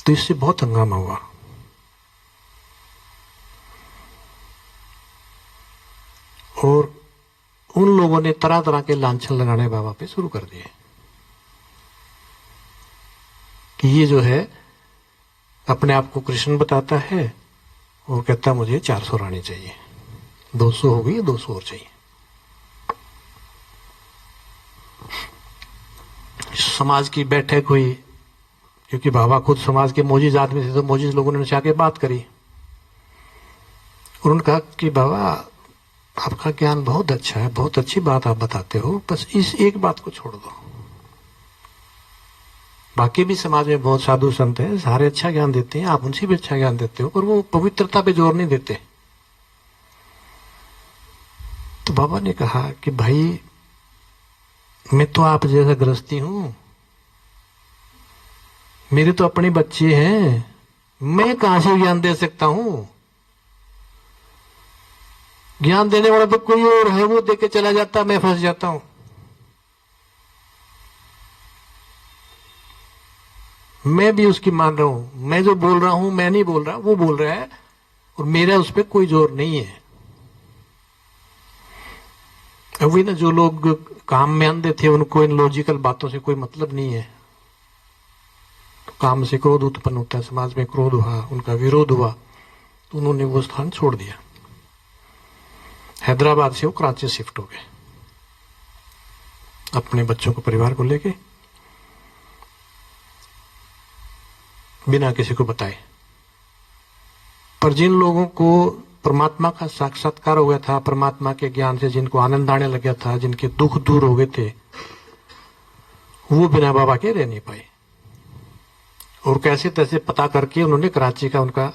तो इससे बहुत हंगामा हुआ। और उन लोगों ने तरह तरह के लांछन लगाने बाबा पे शुरू कर दिए कि ये जो है अपने आप को कृष्ण बताता है और कहता मुझे 400 रानी चाहिए, 200 हो गई, 200 और चाहिए। समाज की बैठक हुई, क्योंकि बाबा खुद समाज के मोजीज आदमी थे, तो मोजीज लोगों ने जाके बात करी और उन्होंने कहा कि बाबा आपका ज्ञान बहुत अच्छा है, बहुत अच्छी बात आप बताते हो, बस इस एक बात को छोड़ दो। बाकी भी समाज में बहुत साधु संत हैं, सारे अच्छा ज्ञान देते हैं, आप उनसे भी अच्छा ज्ञान देते हो, पर वो पवित्रता पे जोर नहीं देते। तो बाबा ने कहा कि भाई मैं तो आप जैसा गृहस्थी हूं, मेरे तो अपने बच्चे हैं, मैं कहां से ज्ञान दे सकता हूं? ज्ञान देने वाला तो कोई और है, वो देके चला जाता, मैं फंस जाता हूं। मैं भी उसकी मान रहा हूं, मैं जो बोल रहा हूं मैं नहीं बोल रहा, वो बोल रहा है, और मेरा उस पर कोई जोर नहीं है। अभी ना जो लोग काम में अंधे थे उनको इन लॉजिकल बातों से कोई मतलब नहीं है। तो काम से क्रोध उत्पन्न होता है, समाज में क्रोध हुआ, उनका विरोध हुआ, तो उन्होंने वो स्थान छोड़ दिया। हैदराबाद से वो कराची शिफ्ट हो गए अपने बच्चों को, परिवार को लेके, बिना किसी को बताए। पर जिन लोगों को परमात्मा का साक्षात्कार हो गया था, परमात्मा के ज्ञान से जिनको आनंद आने लग गया था, जिनके दुख दूर हो गए थे, वो बिना बाबा के रह नहीं पाए। और कैसे तैसे पता करके उन्होंने कराची का उनका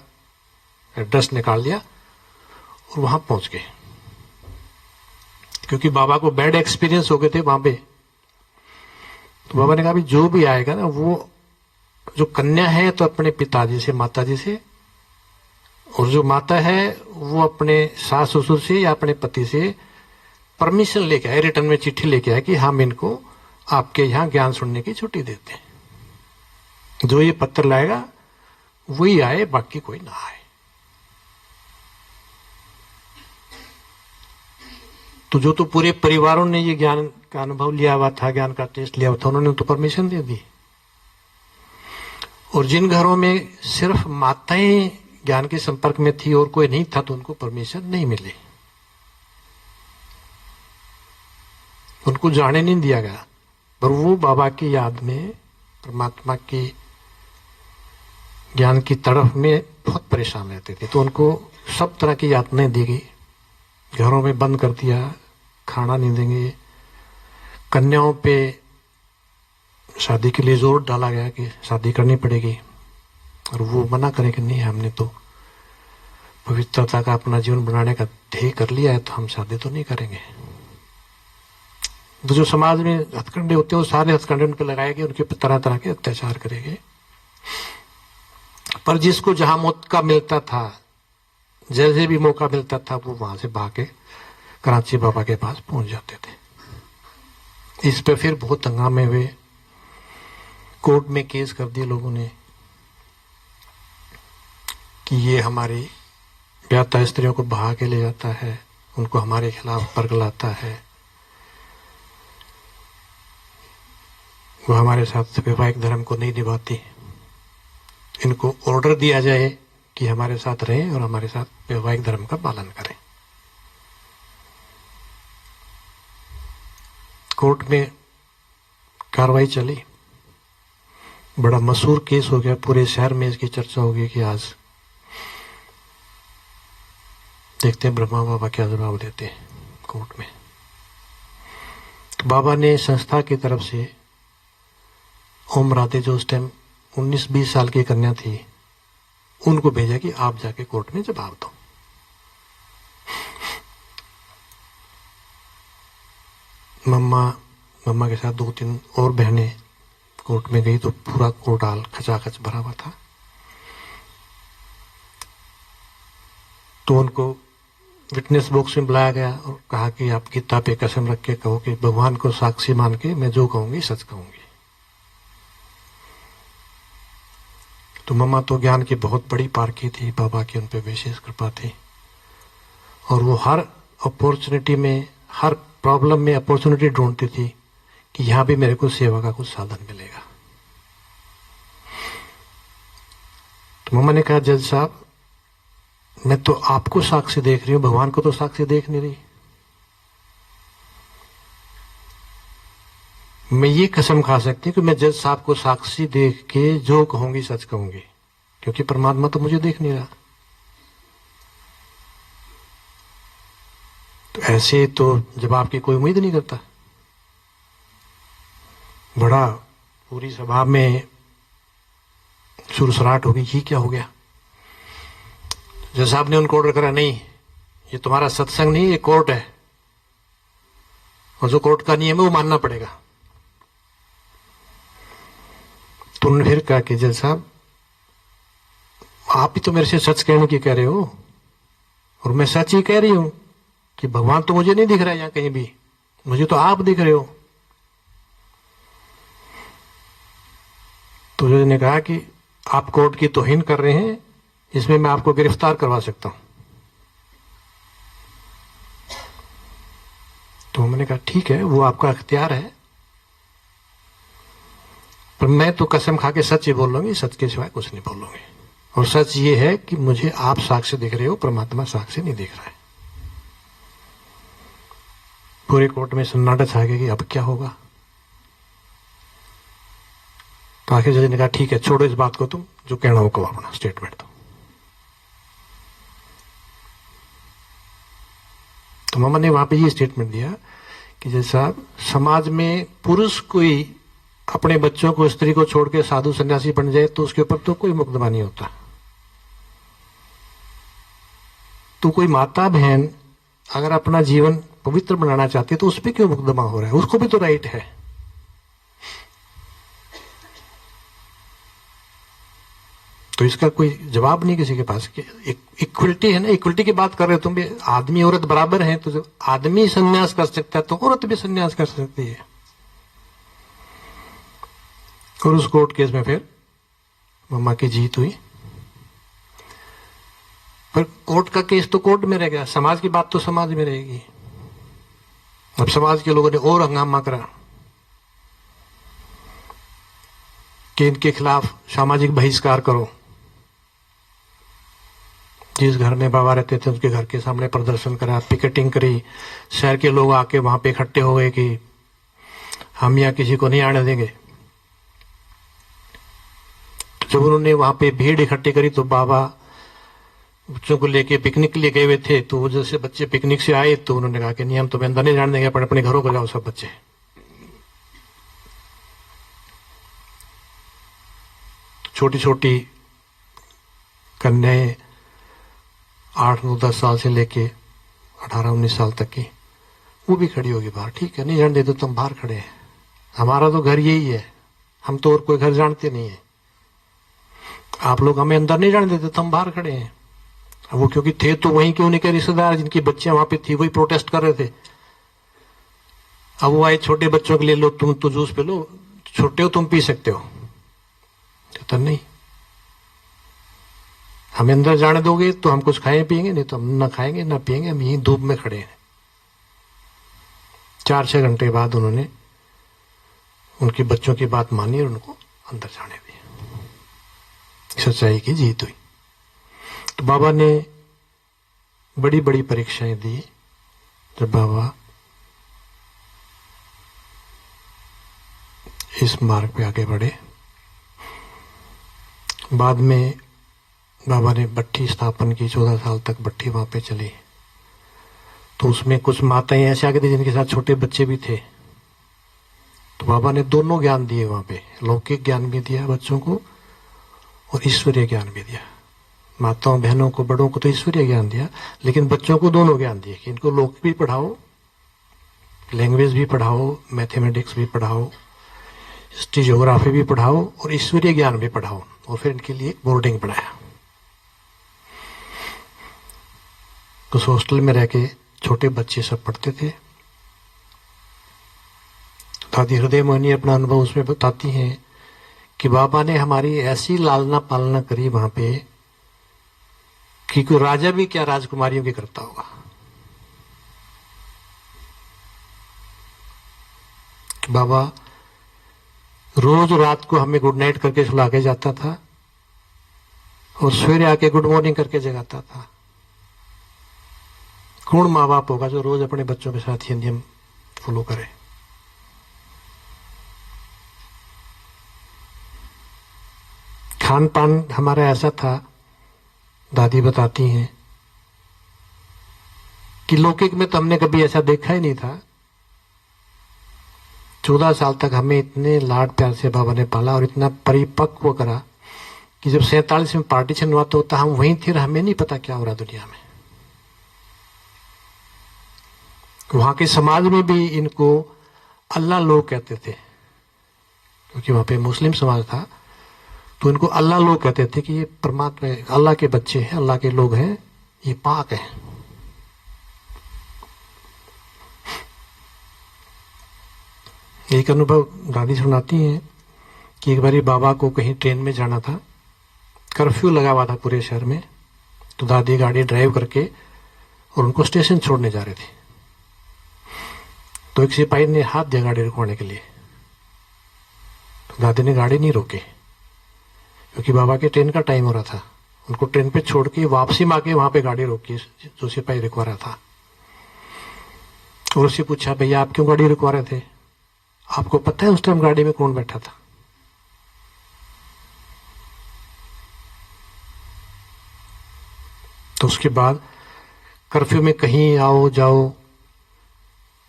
एड्रेस निकाल लिया और वहां पहुंच गए, क्योंकि बाबा को बैड एक्सपीरियंस हो गए थे वहां पे। तो बाबा ने कहा भी जो भी आएगा ना, वो जो कन्या है तो अपने पिताजी से, माताजी से, और जो माता है वो अपने सास ससुर से या अपने पति से परमिशन लेके आए, रिटर्न में चिट्ठी लेके आए कि हम इनको आपके यहाँ ज्ञान सुनने की छुट्टी देते हैं। जो ये पत्र लाएगा वही आए, बाकी कोई ना आए। तो जो तो पूरे परिवारों ने ये ज्ञान का अनुभव लिया हुआ था, ज्ञान का टेस्ट लिया हुआ था, उन्होंने तो परमिशन दे दी। और जिन घरों में सिर्फ माताएं ज्ञान के संपर्क में थी और कोई नहीं था, तो उनको परमिशन नहीं मिली, उनको जाने नहीं दिया गया। पर वो बाबा की याद में, परमात्मा की ज्ञान की तड़फ में बहुत परेशान रहते थे, तो उनको सब तरह की यातनाएं दी गई, घरों में बंद कर दिया, खाना नहीं देंगे, कन्याओं पे शादी के लिए जोर डाला गया कि शादी करनी पड़ेगी, और वो मना करे कि नहीं, हमने तो पवित्रता का अपना जीवन बनाने का ध्येय कर लिया है, तो हम शादी तो नहीं करेंगे। तो जो समाज में हथकंडे होते हैं वो सारे हथकंडे उन पर लगाएंगे, उनके ऊपर तरह तरह के अत्याचार करेंगे। पर जिसको जहां मौका मिलता था, जैसे भी मौका मिलता था, वो वहां से भाग के कराची बाबा के पास पहुंच जाते थे। इस पे फिर बहुत हंगामे हुए, कोर्ट में केस कर दिए लोगों ने कि ये हमारी ब्याहता स्त्रियों को बहा के ले जाता है, उनको हमारे खिलाफ बरगलाता है, वो हमारे साथ वैवाहिक धर्म को नहीं निभाती। इनको ऑर्डर दिया जाए कि हमारे साथ रहें और हमारे साथ वैवाहिक धर्म का पालन करें। कोर्ट में कार्रवाई चली, बड़ा मशहूर केस हो गया, पूरे शहर में इसकी चर्चा हो गई कि आज देखते हैं ब्रह्मा बाबा क्या जवाब देते हैं कोर्ट में। तो बाबा ने संस्था की तरफ से ओम राधे, जो उस टाइम 19-20 साल की कन्या थी, उनको भेजा कि आप जाके कोर्ट में जवाब दो। मम्मा के साथ 2-3 और बहनें कोर्ट में गई तो पूरा कोर्ट हाल खचाखच भरा हुआ था। तो उनको विटनेस बॉक्स में बुलाया गया और कहा कि आप गीता पे कसम रख के कहो कि भगवान को साक्षी मान के मैं जो कहूंगी सच कहूंगी। तो मम्मा तो ज्ञान की बहुत बड़ी पारखी थी, बाबा की उन पे विशेष कृपा थी, और वो हर अपॉर्चुनिटी में, हर प्रॉब्लम में अपॉर्चुनिटी ढूंढती थी कि यहां भी मेरे को सेवा का कुछ साधन मिलेगा। तो मम्मा ने कहा, जज साहब मैं तो आपको साक्षी देख रही हूं, भगवान को तो साक्षी देख नहीं रही। मैं ये कसम खा सकती हूँ कि मैं जज साहब को साक्षी देख के जो कहूंगी सच कहूंगी, क्योंकि परमात्मा तो मुझे देख नहीं रहा। तो ऐसे तो जवाब की कोई उम्मीद नहीं करता। बड़ा पूरी सभा में सुरसराहट होगी, ये क्या हो गया। जज साहब ने उनको ऑर्डर करा, नहीं ये तुम्हारा सत्संग नहीं, ये कोर्ट है, और जो कोर्ट का नियम है वो मानना पड़ेगा। तो उन्होंने फिर कहा कि जज साहब आप ही तो मेरे से सच कहने की कह रहे हो, और मैं सच ही कह रही हूं कि भगवान तो मुझे नहीं दिख रहा है यहां कहीं भी, मुझे तो आप दिख रहे हो। तो जज ने कहा कि आप कोर्ट की तौहीन कर रहे हैं, इसमें मैं आपको गिरफ्तार करवा सकता हूं। तो मैंने कहा ठीक है, वो आपका अख्तियार है, पर मैं तो कसम खा के सच ही बोल लूंगी, सच के सिवाय कुछ नहीं बोलूंगी। और सच ये है कि मुझे आप साक्षी दिख रहे हो, परमात्मा साक्षी नहीं दिख रहा है। पूरे कोर्ट में सन्नाटा छा गया कि अब क्या होगा। तो आखिर जज ने कहा ठीक है, छोड़ो इस बात को, तुम जो कहना हो कहो, अपना स्टेटमेंट दो। तो मामा ने वहां पे ये स्टेटमेंट दिया कि जज साहब, समाज में पुरुष कोई अपने बच्चों को, स्त्री को छोड़ के साधु सन्यासी बन जाए तो उसके ऊपर तो कोई मुकदमा नहीं होता। तो कोई माता बहन अगर अपना जीवन पवित्र बनाना चाहती है तो उस पर क्यों मुकदमा हो रहा है, उसको भी तो राइट है। तो इसका कोई जवाब नहीं किसी के पास। इक्वलिटी है ना, इक्वलिटी की बात कर रहे हो तुम भी, आदमी औरत बराबर हैं, तो जब आदमी संन्यास कर सकता है तो औरत भी संन्यास कर सकती है। और उस कोर्ट केस में फिर मम्मा की जीत हुई, पर कोर्ट का केस तो कोर्ट में रह गया, समाज की बात तो समाज में रहेगी। अब समाज के लोगों ने और हंगामा करा कि इनके खिलाफ सामाजिक बहिष्कार करो। जिस घर में बाबा रहते थे उसके घर के सामने प्रदर्शन करा, पिकेटिंग करी, शहर के लोग आके वहां पे इकट्ठे हो गए कि हम यहाँ किसी को नहीं आने देंगे। जब उन्होंने वहां पे भीड़ इकट्ठी करी तो बाबा बच्चों को लेके पिकनिक के लिए गए हुए थे, तो जैसे बच्चे पिकनिक से आए तो उन्होंने कहा कि नहीं हम तुम्हें अंदर नहीं जाने देंगे, अपने घरों को जाओ सब बच्चे। छोटी छोटी कन्याएं 8-9-10 साल से लेके 18-19 साल तक की, वो भी खड़ी होगी बाहर। ठीक है, नहीं जाने देते तो हम बाहर खड़े हैं, हमारा तो घर यही है, हम तो और कोई घर जानते नहीं है। आप लोग हमें अंदर नहीं जाने देते तो हम बाहर खड़े हैं। अब वो क्योंकि थे तो वहीं के उन्हीं के रिश्तेदार जिनकी बच्चियां वहां पे थी, वही प्रोटेस्ट कर रहे थे। अब वो आए छोटे बच्चों के लिए, लो तुम तो जूस पे लो, छोटे हो तुम पी सकते हो। कहता नहीं, हमें अंदर जाने दोगे तो हम कुछ खाएं पिएंगे, नहीं तो हम ना खाएंगे ना पिएंगे, हम यहीं धूप में खड़े हैं। 4-6 घंटे बाद उन्होंने उनके बच्चों की बात मानी और उनको अंदर जाने दिया। सच्चाई की जीत हुई। तो बाबा ने बड़ी बड़ी परीक्षाएं दी। जब बाबा इस मार्ग पे आगे बढ़े, बाद में बाबा ने भट्ठी स्थापन की। 14 साल तक भट्ठी वहां पे चली। तो उसमें कुछ माताएं ऐसे आगे थी जिनके साथ छोटे बच्चे भी थे। तो बाबा ने दोनों ज्ञान दिए वहां पे, लौकिक ज्ञान भी दिया बच्चों को और ईश्वरीय ज्ञान भी दिया। माताओं बहनों को बड़ों को तो ईश्वरीय ज्ञान दिया, लेकिन बच्चों को दोनों ज्ञान दिए कि इनको लौकिक भी पढ़ाओ, लैंग्वेज भी पढ़ाओ, मैथमेटिक्स भी पढ़ाओ, हिस्ट्री ज्योग्राफी भी पढ़ाओ और ईश्वरीय ज्ञान भी पढ़ाओ। और फिर इनके लिए बोर्डिंग बनाया। तो उस हॉस्टल में रह के छोटे बच्चे सब पढ़ते थे। दादी हृदय मोहिनी अपना अनुभव उसमें बताती हैं कि बाबा ने हमारी ऐसी लालना पालना करी वहां पे कि कोई राजा भी क्या राजकुमारियों की करता होगा। बाबा रोज रात को हमें गुड नाइट करके सुला के जाता था और सवेरे आके गुड मॉर्निंग करके जगाता था। कौन माँ बाप होगा जो रोज अपने बच्चों के साथ ये नियम फॉलो करे। खान पान हमारा ऐसा था, दादी बताती हैं कि लौकिक में तो हमने कभी ऐसा देखा ही नहीं था। 14 साल तक हमें इतने लाड प्यार से बाबा ने पाला और इतना परिपक्व करा कि जब 47 में पार्टीशन हुआ तो हम वहीं थे, हमें नहीं पता क्या हो रहा दुनिया में। वहां के समाज में भी इनको अल्लाह लोग कहते थे, क्योंकि वहां पे मुस्लिम समाज था। तो इनको अल्लाह लोग कहते थे कि ये परमात्मा अल्लाह के बच्चे हैं, अल्लाह के लोग हैं, ये पाक हैं। एक अनुभव दादी सुनाती हैं कि एक बारी बाबा को कहीं ट्रेन में जाना था, कर्फ्यू लगा हुआ था पूरे शहर में। तो दादी गाड़ी ड्राइव करके और उनको स्टेशन छोड़ने जा रहे थे। तो एक सिपाही ने हाथ दिया गाड़ी रुकवाने के लिए। तो दादी ने गाड़ी नहीं रोकी क्योंकि बाबा के ट्रेन का टाइम हो रहा था। उनको ट्रेन पे छोड़ के वापसी में आके वहां पे गाड़ी रोकी जो सिपाही रुकवा रहा था। और उससे पूछा, भैया आप क्यों गाड़ी रुकवा रहे थे? आपको पता है उस टाइम गाड़ी में कौन बैठा था? तो उसके बाद कर्फ्यू में कहीं आओ जाओ,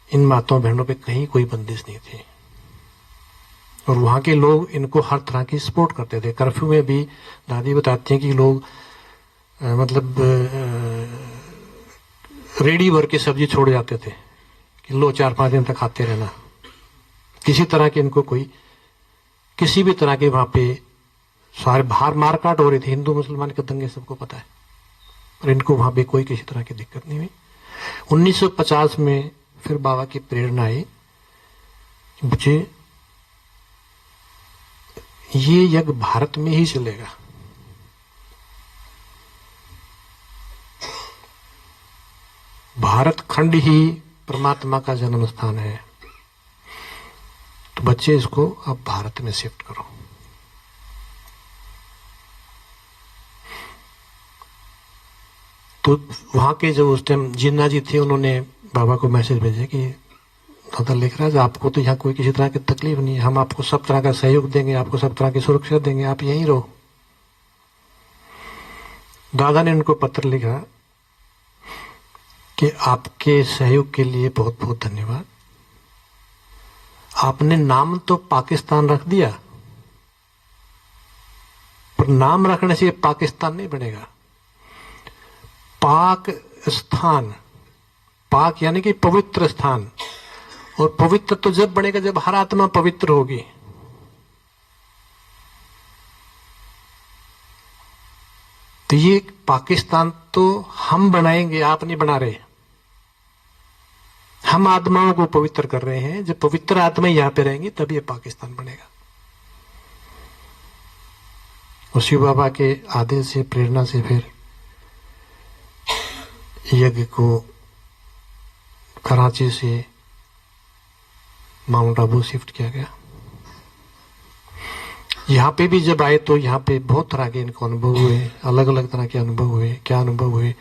इन माताओं बहनों पे कहीं कोई बंदिश नहीं थी। और वहां के लोग इनको हर तरह की सपोर्ट करते थे। कर्फ्यू में भी दादी बताती हैं कि लोग मतलब रेडी भर के सब्जी छोड़ जाते थे कि लो 4-5 दिन तक खाते रहना। किसी तरह के इनको कोई किसी भी तरह के वहां पे सारे बाहर मारकाट हो रही थी, हिंदू मुसलमान के दंगे सबको पता है, और इनको वहां पे कोई किसी तरह की दिक्कत नहीं हुई। 1950 में फिर बाबा की प्रेरणा आई, मुझे ये यज्ञ भारत में ही चलेगा। भारत खंड ही परमात्मा का जन्म स्थान है, तो बच्चे इसको अब भारत में शिफ्ट करो। तो वहां के जो उस टाइम जिन्ना जी थे, उन्होंने बाबा को मैसेज भेजे कि दादा लिख रहा है आपको तो यहाँ कोई किसी तरह की तकलीफ नहीं है, हम आपको सब तरह का सहयोग देंगे, आपको सब तरह की सुरक्षा देंगे, आप यहीं रहो। दादा ने उनको पत्र लिखा कि आपके सहयोग के लिए बहुत बहुत धन्यवाद। आपने नाम तो पाकिस्तान रख दिया, पर नाम रखने से पाकिस्तान नहीं बनेगा। पाक स्थान, पाक यानी कि पवित्र स्थान, और पवित्र तो जब बनेगा जब हर आत्मा पवित्र होगी। तो ये पाकिस्तान तो हम बनाएंगे, आप नहीं बना रहे। हम आत्माओं को पवित्र कर रहे हैं। जब पवित्र आत्माएं यहां पे रहेंगी तब ये पाकिस्तान बनेगा। और शिव बाबा के आदेश से, प्रेरणा से फिर यज्ञ को कराची से माउंट आबू शिफ्ट किया गया। यहाँ पे भी जब आए तो यहाँ पे बहुत तरह के इनको अनुभव हुए, अलग अलग तरह के अनुभव हुए। क्या अनुभव हुए?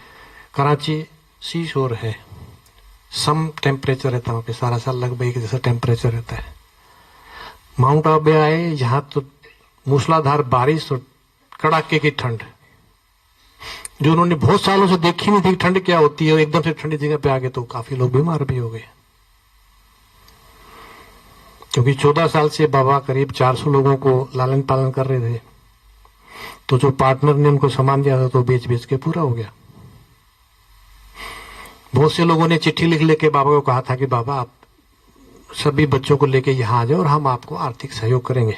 कराची सी शोर है, सम टेम्परेचर रहता है वहाँ पे, सारा साल लगभग एक जैसा टेम्परेचर रहता है। माउंट आबू आए, यहाँ तो मूसलाधार बारिश और कड़ाके की ठंड, जो उन्होंने बहुत सालों से देखी नहीं थी ठंड क्या होती है। एकदम से ठंडी जगह पे आ गए तो काफी लोग बीमार भी हो गए, क्योंकि 14 साल से बाबा करीब 400 लोगों को लालन पालन कर रहे थे। तो जो पार्टनर ने उनको सामान दिया था तो बेच बेच के पूरा हो गया। बहुत से लोगों ने चिट्ठी लिख लेके बाबा को कहा था कि बाबा आप सभी बच्चों को लेके यहाँ आ जाओ और हम आपको आर्थिक सहयोग करेंगे।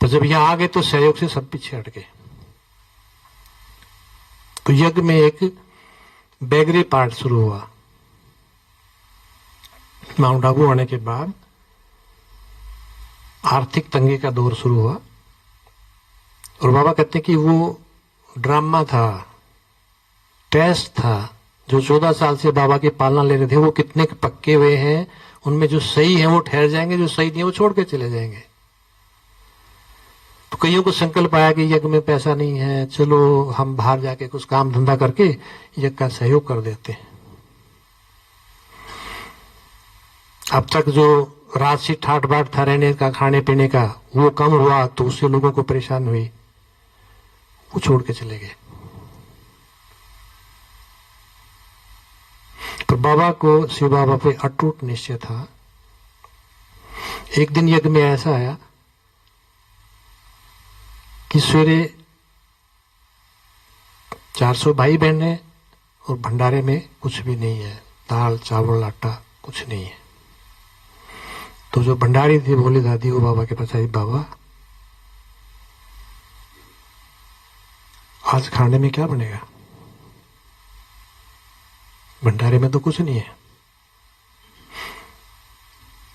पर जब यहाँ आ गए तो सहयोग से सब पीछे हट गए। तो यज्ञ में एक बैगरी पार्ट शुरू हुआ। माउंट आबू आने के बाद आर्थिक तंगी का दौर शुरू हुआ। और बाबा कहते हैं कि वो ड्रामा था, टेस्ट था। जो 14 साल से बाबा की पालना ले रहे थे वो कितने पक्के हुए हैं, उनमें जो सही है वो ठहर जाएंगे, जो सही नहीं है वो छोड़ के चले जाएंगे। तो कईयों को संकल्प आया कि यज्ञ में पैसा नहीं है, चलो हम बाहर जाके कुछ काम धंधा करके यज्ञ का सहयोग कर देते हैं। अब तक जो राशि ठाट बाट था रहने का, खाने पीने का, वो कम हुआ तो उससे लोगों को परेशान हुई, वो छोड़ के चले गए। पर बाबा को, शिव बाबा पे अटूट निश्चय था। एक दिन यज्ञ में ऐसा आया कि सवेरे 400 भाई बहन है और भंडारे में कुछ भी नहीं है, दाल चावल आटा कुछ नहीं है। तो जो भंडारी थी भोली दादी, वो बाबा के पास आई, बाबा आज खाने में क्या बनेगा? भंडारे में तो कुछ नहीं है।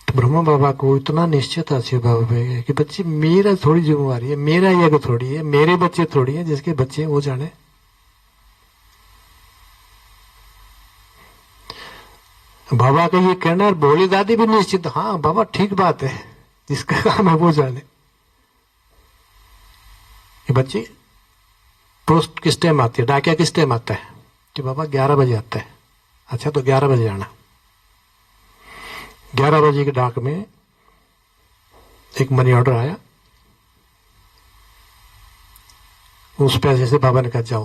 तो ब्रह्मा बाबा को इतना निश्चय था शिव बाबा पे कि बच्चे मेरा थोड़ी जिम्मेवारी है, मेरा यज्ञ थोड़ी है, मेरे बच्चे थोड़ी है, जिसके बच्चे वो जाने। बाबा का ये कहना, और भोली दादी भी निश्चित, हाँ बाबा ठीक बात है, जिसका काम है वो जाने। ये बच्चे पोस्ट किस टाइम आती है, डाकिया किस टाइम आता है? कि बाबा 11 बजे आता है। अच्छा तो 11 बजे आना। 11 बजे के डाक में एक मनी ऑर्डर आया। उस पैसे से बाबा ने कहा जाओ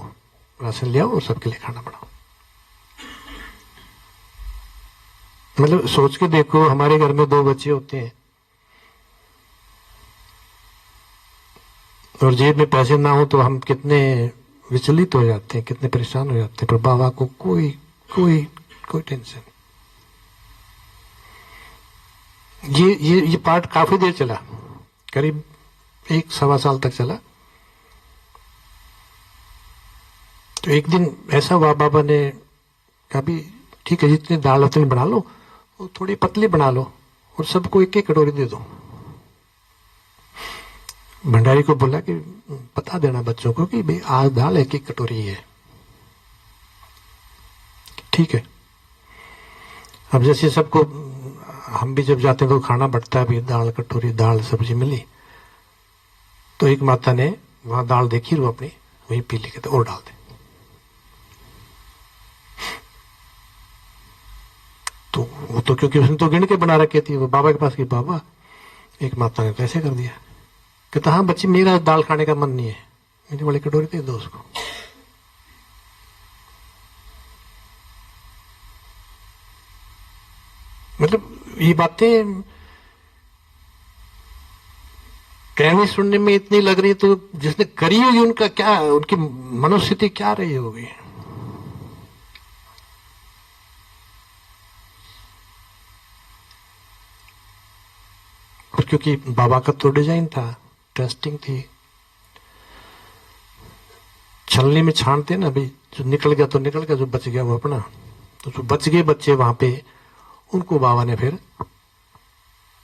राशन ले आओ और सबके लिए खाना बनाओ। मतलब सोच के देखो, हमारे घर में 2 बच्चे होते हैं और जेब में पैसे ना हो तो हम कितने विचलित हो जाते हैं, कितने परेशान हो जाते हैं। पर बाबा को कोई कोई कोई टेंशन। ये पार्ट काफी देर चला, करीब 1-1.25 साल तक चला। तो एक दिन ऐसा हुआ, बाबा ने कहा भी ठीक है, जितनी दाल उतनी बना लो, वो थोड़ी पतली बना लो और सबको 1-1 कटोरी दे दो। भंडारी को बोला कि बता देना बच्चों को कि भाई आज दाल 1-1 कटोरी है। ठीक है। अब जैसे सबको, हम भी जब जाते हैं तो खाना बढ़ता है, भी दाल कटोरी, दाल सब्जी मिली, तो एक माता ने वहां दाल देखी रो अपनी, वही पी ली, कहते और डाल दे। तो वो तो क्योंकि उसने तो गिन के बना रखी थी, वो बाबा के पास गई, बाबा एक माता ने कैसे कर दिया? कहता हाँ बच्ची, मेरा दाल खाने का मन नहीं है, मेरी बड़ी कटोरी दे दो उसको। मतलब ये बातें कहने सुनने में इतनी लग रही है, तो जिसने करी होगी उनका क्या, उनकी मनोस्थिति क्या रही होगी? और क्योंकि बाबा का तो डिजाइन था, टेस्टिंग थी। छलनी में छानते ना भाई, जो निकल गया तो निकल गया, जो बच गया वो अपना। तो जो बच गए बच्चे वहां पे, उनको बाबा ने फिर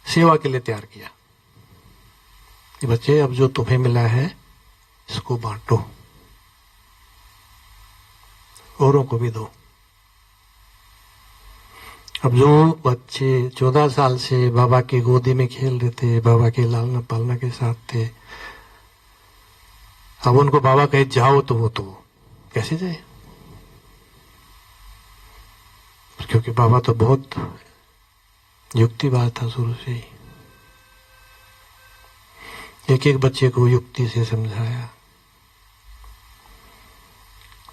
सेवा के लिए तैयार किया कि बच्चे अब जो तुम्हें मिला है इसको बांटो, औरों को भी दो। अब जो बच्चे 14 साल से बाबा की गोदी में खेल रहे थे, बाबा के लालना पालना के साथ थे, अब उनको बाबा कहे जाओ तो वो तो कैसे जाए, क्योंकि बाबा तो बहुत युक्तिवाद था शुरू से ही। एक एक बच्चे को युक्ति से समझाया,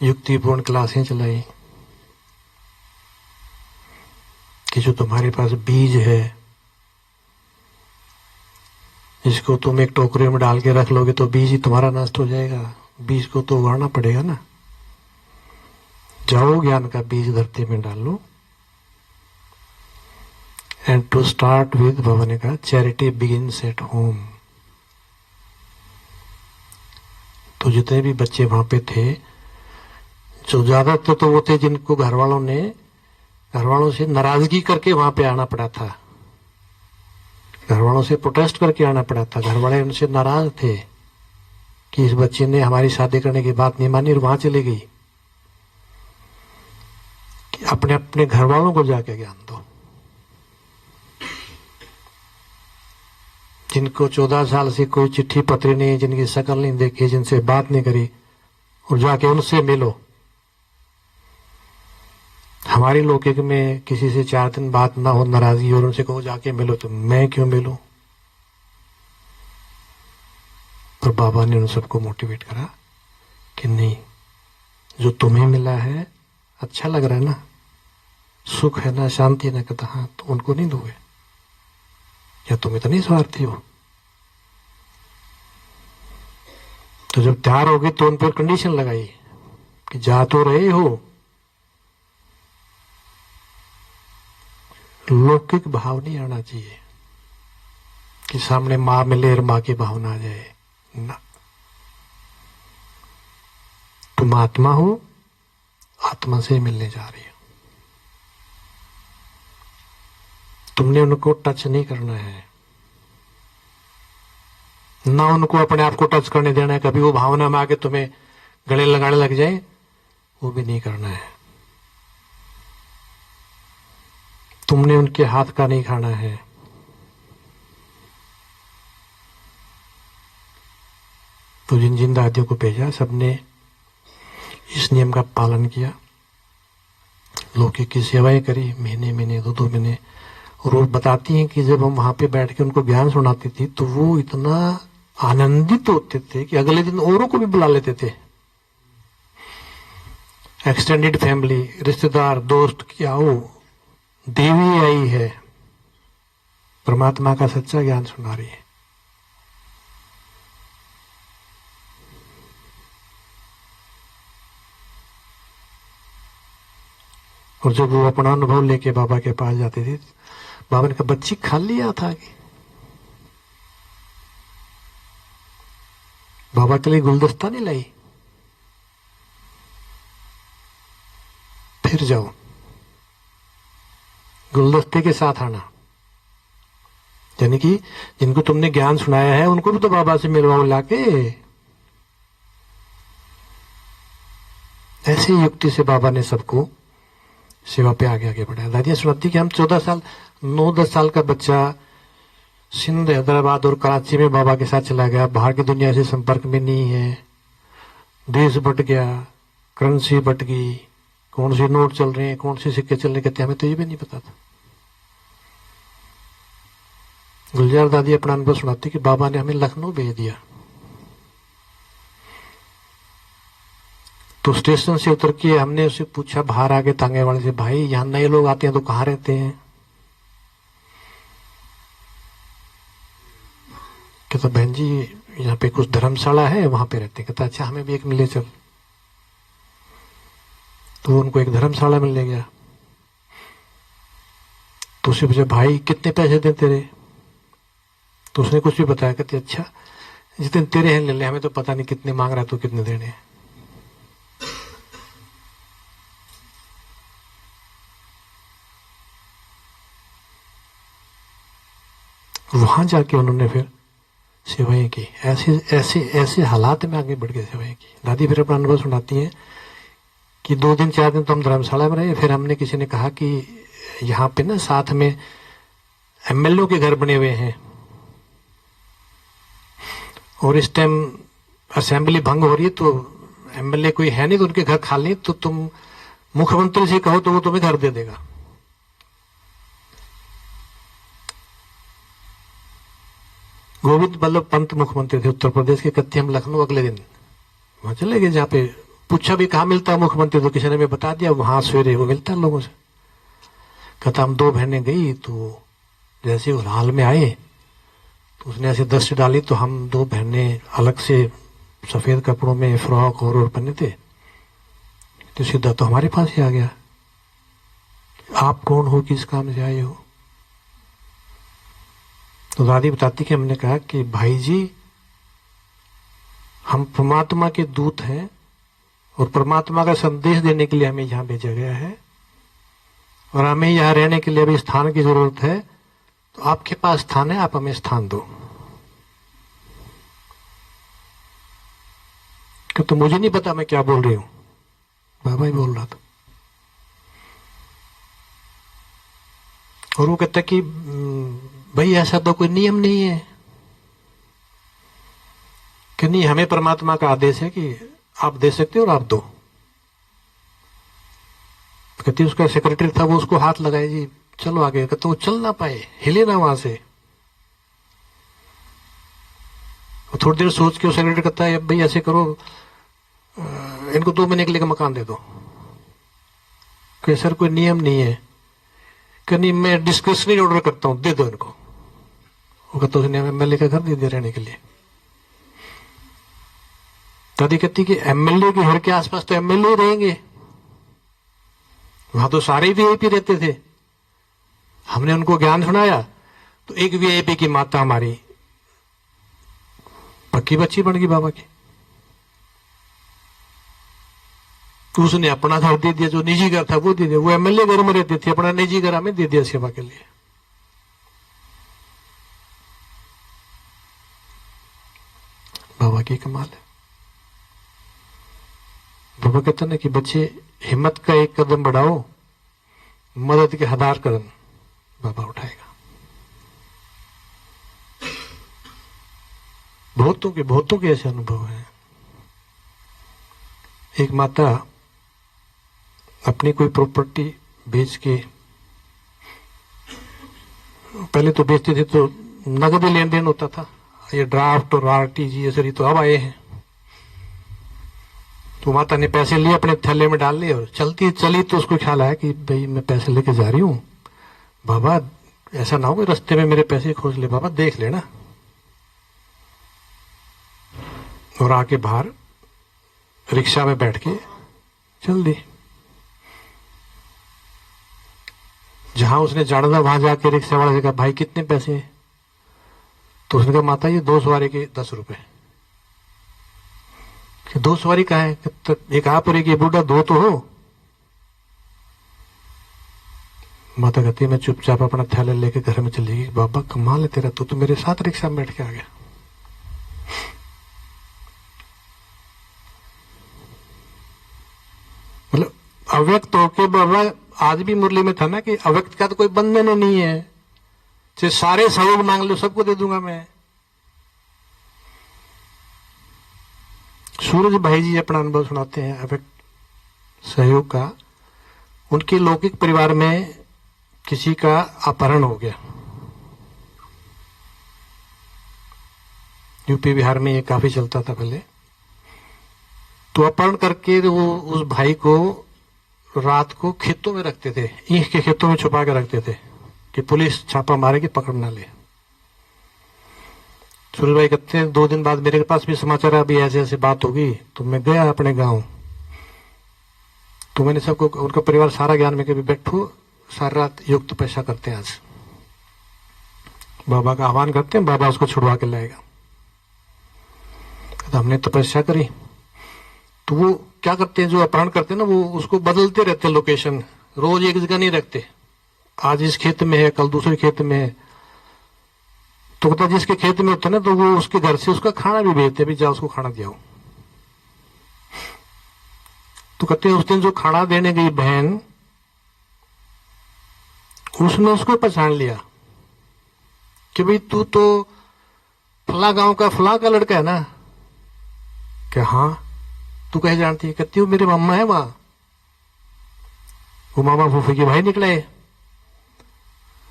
युक्तिपूर्ण क्लासें चलाई कि जो तुम्हारे पास बीज है इसको तुम एक टोकरी में डाल के रख लोगे तो बीज ही तुम्हारा नष्ट हो जाएगा, बीज को तो उगाना पड़ेगा ना। जाओ ज्ञान का बीज धरती में डालो। एंड टू स्टार्ट विद, बाबा ने कहा चैरिटी बिगिंस एट होम। तो जितने भी बच्चे वहां पे थे, जो ज्यादातर तो वो थे जिनको घर वालों से नाराजगी करके वहां पे आना पड़ा था, घर वालों से प्रोटेस्ट करके आना पड़ा था। घर वाले उनसे नाराज थे कि इस बच्चे ने हमारी शादी करने की बात नहीं मानी और वहां चली गई। कि अपने अपने घर वालों को जाके ज्ञान दो। जिनको 14 साल से कोई चिट्ठी पत्री नहीं, जिनकी शक्ल नहीं देखी, जिनसे बात नहीं करी, और जाके उनसे मिलो। हमारी लौकिक में किसी से 4 दिन बात ना हो, नाराजगी, और उनसे कहो जाके मिलो, तो मैं क्यों मिलूं? पर बाबा ने उन सबको मोटिवेट करा कि नहीं, जो तुम्हें मिला है अच्छा लग रहा है ना, सुख है ना, शांति है ना, कहता हाँ, तो उनको नहीं दोगे? या तुम इतनी स्वार्थी हो? तो जब तैयार होगे तो उन पर कंडीशन लगाई कि जा तो रहे हो, लौकिक भाव नहीं आना चाहिए कि सामने मां मिले और मां की भावना आ जाए ना। तुम आत्मा हो, आत्मा से मिलने जा रही हो। तुमने उनको टच नहीं करना है, ना उनको अपने आप को टच करने देना है। कभी वो भावना में आके तुम्हें गले लगाने लग जाए, वो भी नहीं करना है। तुमने उनके हाथ का नहीं खाना है। तो जिन जिन दादियों को भेजा, सबने इस नियम का पालन किया, लौकिक की सेवाएं करी, महीने महीने 2-2 महीने। और वो बताती हैं कि जब हम वहां पे बैठ के उनको ज्ञान सुनाती थी तो वो इतना आनंदित होते थे कि अगले दिन औरों को भी बुला लेते थे। एक्सटेंडेड फैमिली, रिश्तेदार, दोस्त कि आओ, देवी आई है, परमात्मा का सच्चा ज्ञान सुना रही है। और जब वो अपना अनुभव लेके बाबा के पास जाते थे, बाबा ने कहा बच्ची खाली हाथ आ गई। बाबा के लिए गुलदस्ता नहीं लाई, फिर जाओ, गुलदस्ते के साथ आना। यानी कि जिनको तुमने ज्ञान सुनाया है उनको भी तो बाबा से मिलवाओ लाके। ऐसे युक्ति से बाबा ने सबको सेवा पे आगे आगे बढ़ाया। दादियां सुनाती कि हम 14 साल 9-10 साल का बच्चा सिंध, हैदराबाद और कराची में बाबा के साथ चला गया, बाहर की दुनिया से संपर्क में नहीं है, देश बट गया, करेंसी बट गई, कौन से नोट चल रहे हैं, कौन से सिक्के चल रहे, कहते हमें तो ये भी नहीं पता था। गुलजार दादी अपना अनुभव सुनाती कि बाबा ने हमें लखनऊ भेज दिया। तो स्टेशन से उतर के हमने उससे पूछा, बाहर आके तांगे वाले से, भाई यहाँ नए लोग आते हैं तो कहाँ रहते हैं? कहता बहन जी यहाँ पे कुछ धर्मशाला है, वहां पे रहते हैं। कहता अच्छा हमें भी एक मिले चल। तो उनको एक धर्मशाला में ले गया। तो उससे पूछा भाई कितने पैसे दे तेरे? तो उसने कुछ भी बताया। कहते अच्छा जितने तेरे हैं ले ले, हमें तो पता नहीं कितने मांग रहा है, तो कितने देने हैं। वहां जाके उन्होंने फिर सेवाएं की। ऐसे ऐसे ऐसे हालात में आगे बढ़ के सेवाएं की। दादी फिर अपना अनुभव सुनाती हैं कि 2 दिन 4 दिन तो हम धर्मशाला में रहे। फिर हमने किसी ने कहा कि यहाँ पे ना साथ में एमएलए के घर बने हुए हैं और इस टाइम असेंबली भंग हो रही है, तो एमएलए कोई है नहीं, तो उनके घर खाली, तो तुम मुख्यमंत्री से कहो तो वो तुम्हें घर दे देगा। गोविंद बल्लभ पंत मुख्यमंत्री थे उत्तर प्रदेश के। कत्ती हम लखनऊ अगले दिन वहां चले गए, जहाँ पे पूछा भी कहाँ मिलता है मुख्यमंत्री, तो किसी ने भी बता दिया वहां सवेरे वो मिलता है लोगों से। कहता हम 2 बहनें गई, तो जैसे वो हाल में आए तो उसने ऐसे दस्ती डाली, तो हम 2 बहनें अलग से सफेद कपड़ों में फ्रॉक और पहने थे, तो सीधा तो हमारे पास ही आ गया, आप कौन हो, किस काम से आए हो। तो दादी बताती कि हमने कहा कि भाई जी हम परमात्मा के दूत हैं और परमात्मा का संदेश देने के लिए हमें यहाँ भेजा गया है और हमें यहाँ रहने के लिए अभी स्थान की जरूरत है, तो आपके पास स्थान है, आप हमें स्थान दो। कि तो मुझे नहीं पता मैं क्या बोल रही हूं, बाबा ही बोल रहा था। और वो कहता कि भाई ऐसा तो कोई नियम नहीं है कि नहीं, हमें परमात्मा का आदेश है कि आप दे सकते हो और आप दो। कहती उसका सेक्रेटरी था, वो उसको हाथ लगाए जी चलो आगे, कहते वो चल ना पाए, हिले ना वहां से। थोड़ी देर सोच के वो सेक्रेटरी कहता है भाई ऐसे करो, इनको 2 महीने के लिए मकान दे दो। कि सर कोई नियम नहीं है, कि नहीं मैं डिस्क्रिप्शनरी ऑर्डर करता हूं, दे दो इनको। वो कहता उसने एमएलए का घर दे दिया रहने के लिए। दादी कहती कि एमएलए के घर के आसपास तो एमएलए रहेंगे, वहां तो सारे वीआईपी रहते थे। हमने उनको ज्ञान सुनाया तो एक वीआईपी की माता हमारी पक्की बच्ची बन गई बाबा की। तो उसने अपना घर दे दिया, जो निजी घर था वो दे दिया। वो एमएलए घर में रहते थे, अपना निजी घर हमें दे दिया सेवा के लिए। बाबा की कमाल है। बाबा कहते ना कि बच्चे हिम्मत का एक कदम बढ़ाओ, मदद के 1000 कदम बाबा उठाएगा। बहुतों के ऐसे अनुभव हैं। एक माता अपनी कोई प्रॉपर्टी बेच के, पहले तो बेचते थे तो नगद लेन देन होता था, ये ड्राफ्ट और आरटीजीएस तो अब आए हैं। तो माता ने पैसे लिए, अपने थैले में डाल लिए और चली तो उसको ख्याल आया कि भाई मैं पैसे लेके जा रही हूँ, बाबा ऐसा ना हो कि रास्ते में मेरे पैसे खोज ले, बाबा देख लेना। और आके बाहर रिक्शा में बैठ के चल दी। जहां उसने जाना था वहां जाके रिक्शा वाले से कहा भाई कितने पैसे हैं? तो उसने कहा माता ये 2 सवारी के 10 रुपए। 2 सवारी कहाँ है? तो एक आप और एक ये बूढ़ा, 2 तो हो। माता कहती है मैं चुपचाप अपना थैला लेके घर में चली गई। बाबा कमाल है तेरा, तू तो मेरे साथ रिक्शा में बैठ के आ गया। मतलब अव्यक्त होके बाबा आज भी मुरली में था ना कि अव्यक्त का तो कोई बंधन नहीं है, चाहे सारे सहयोग मांग लो सबको दे दूंगा मैं। सूरज भाई जी अपना अनुभव सुनाते हैं अव्यक्त सहयोग का। उनके लौकिक परिवार में किसी का अपहरण हो गया। यूपी बिहार में ये काफी चलता था पहले। तो अपहरण करके वो उस भाई को रात को खेतों में रखते थे, ईंख के खेतों में छुपा के रखते थे कि पुलिस छापा मारेगी पकड़ ना ले। सूरज भाई कहते हैं 2 दिन बाद मेरे पास भी समाचार है अभी ऐसे ऐसे बात होगी। तो मैं गया अपने गांव, तो मैंने सबको, उनका परिवार सारा ज्ञान में कभी बैठो सारी रात योग तपस्या करते हैं, आज बाबा का आह्वान करते हैं, बाबा उसको छुड़वा के लाएगा। तो हमने तपस्या करी। तो वो क्या करते हैं, जो अपहरण करते हैं ना, वो उसको बदलते रहते हैं लोकेशन, रोज एक जगह नहीं रखते। आज इस खेत में है, कल दूसरे खेत में है। तो कहता जिसके खेत में होता है ना, तो वो उसके घर से उसका खाना भी भेजते, भी जाओ उसको खाना दिया। तो कहते उस दिन जो खाना देने गई बहन, उसने उसको पहचान लिया कि भाई तू तो फला गांव का फला का लड़का है ना। क्या हाँ, तू कहे जानती है? कहती हूँ मेरे मामा है वहां। वो मामा फूफी के भाई निकले।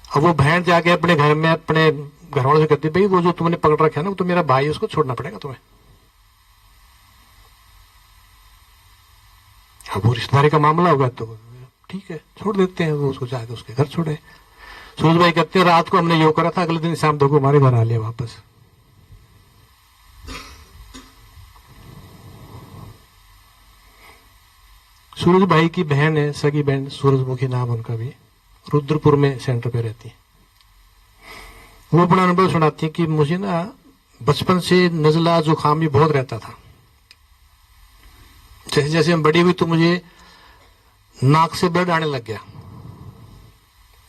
अब वो बहन जाके अपने घर में अपने घर वालों से कहती, भाई वो जो तुमने पकड़ रखा है ना, वो तो मेरा भाई, उसको छोड़ना पड़ेगा तुम्हें। अब वो रिश्तेदारी का मामला होगा तो ठीक है, छोड़ देते हैं। वो उसको जाके उसके घर छोड़े। सूरज भाई कहते हैं रात को हमने योग करा था, अगले दिन शाम को हमारे घर आ लिया वापस। सूरज भाई की बहन है, सगी बहन, सूरजमुखी नाम उनका भी, रुद्रपुर में सेंटर पे रहती है। वो अपना अनुभव सुनाती है कि मुझे ना बचपन से नजला जुकाम भी बहुत रहता था। जैसे जैसे हम बड़ी हुई तो मुझे नाक से ब्लड आने लग गया।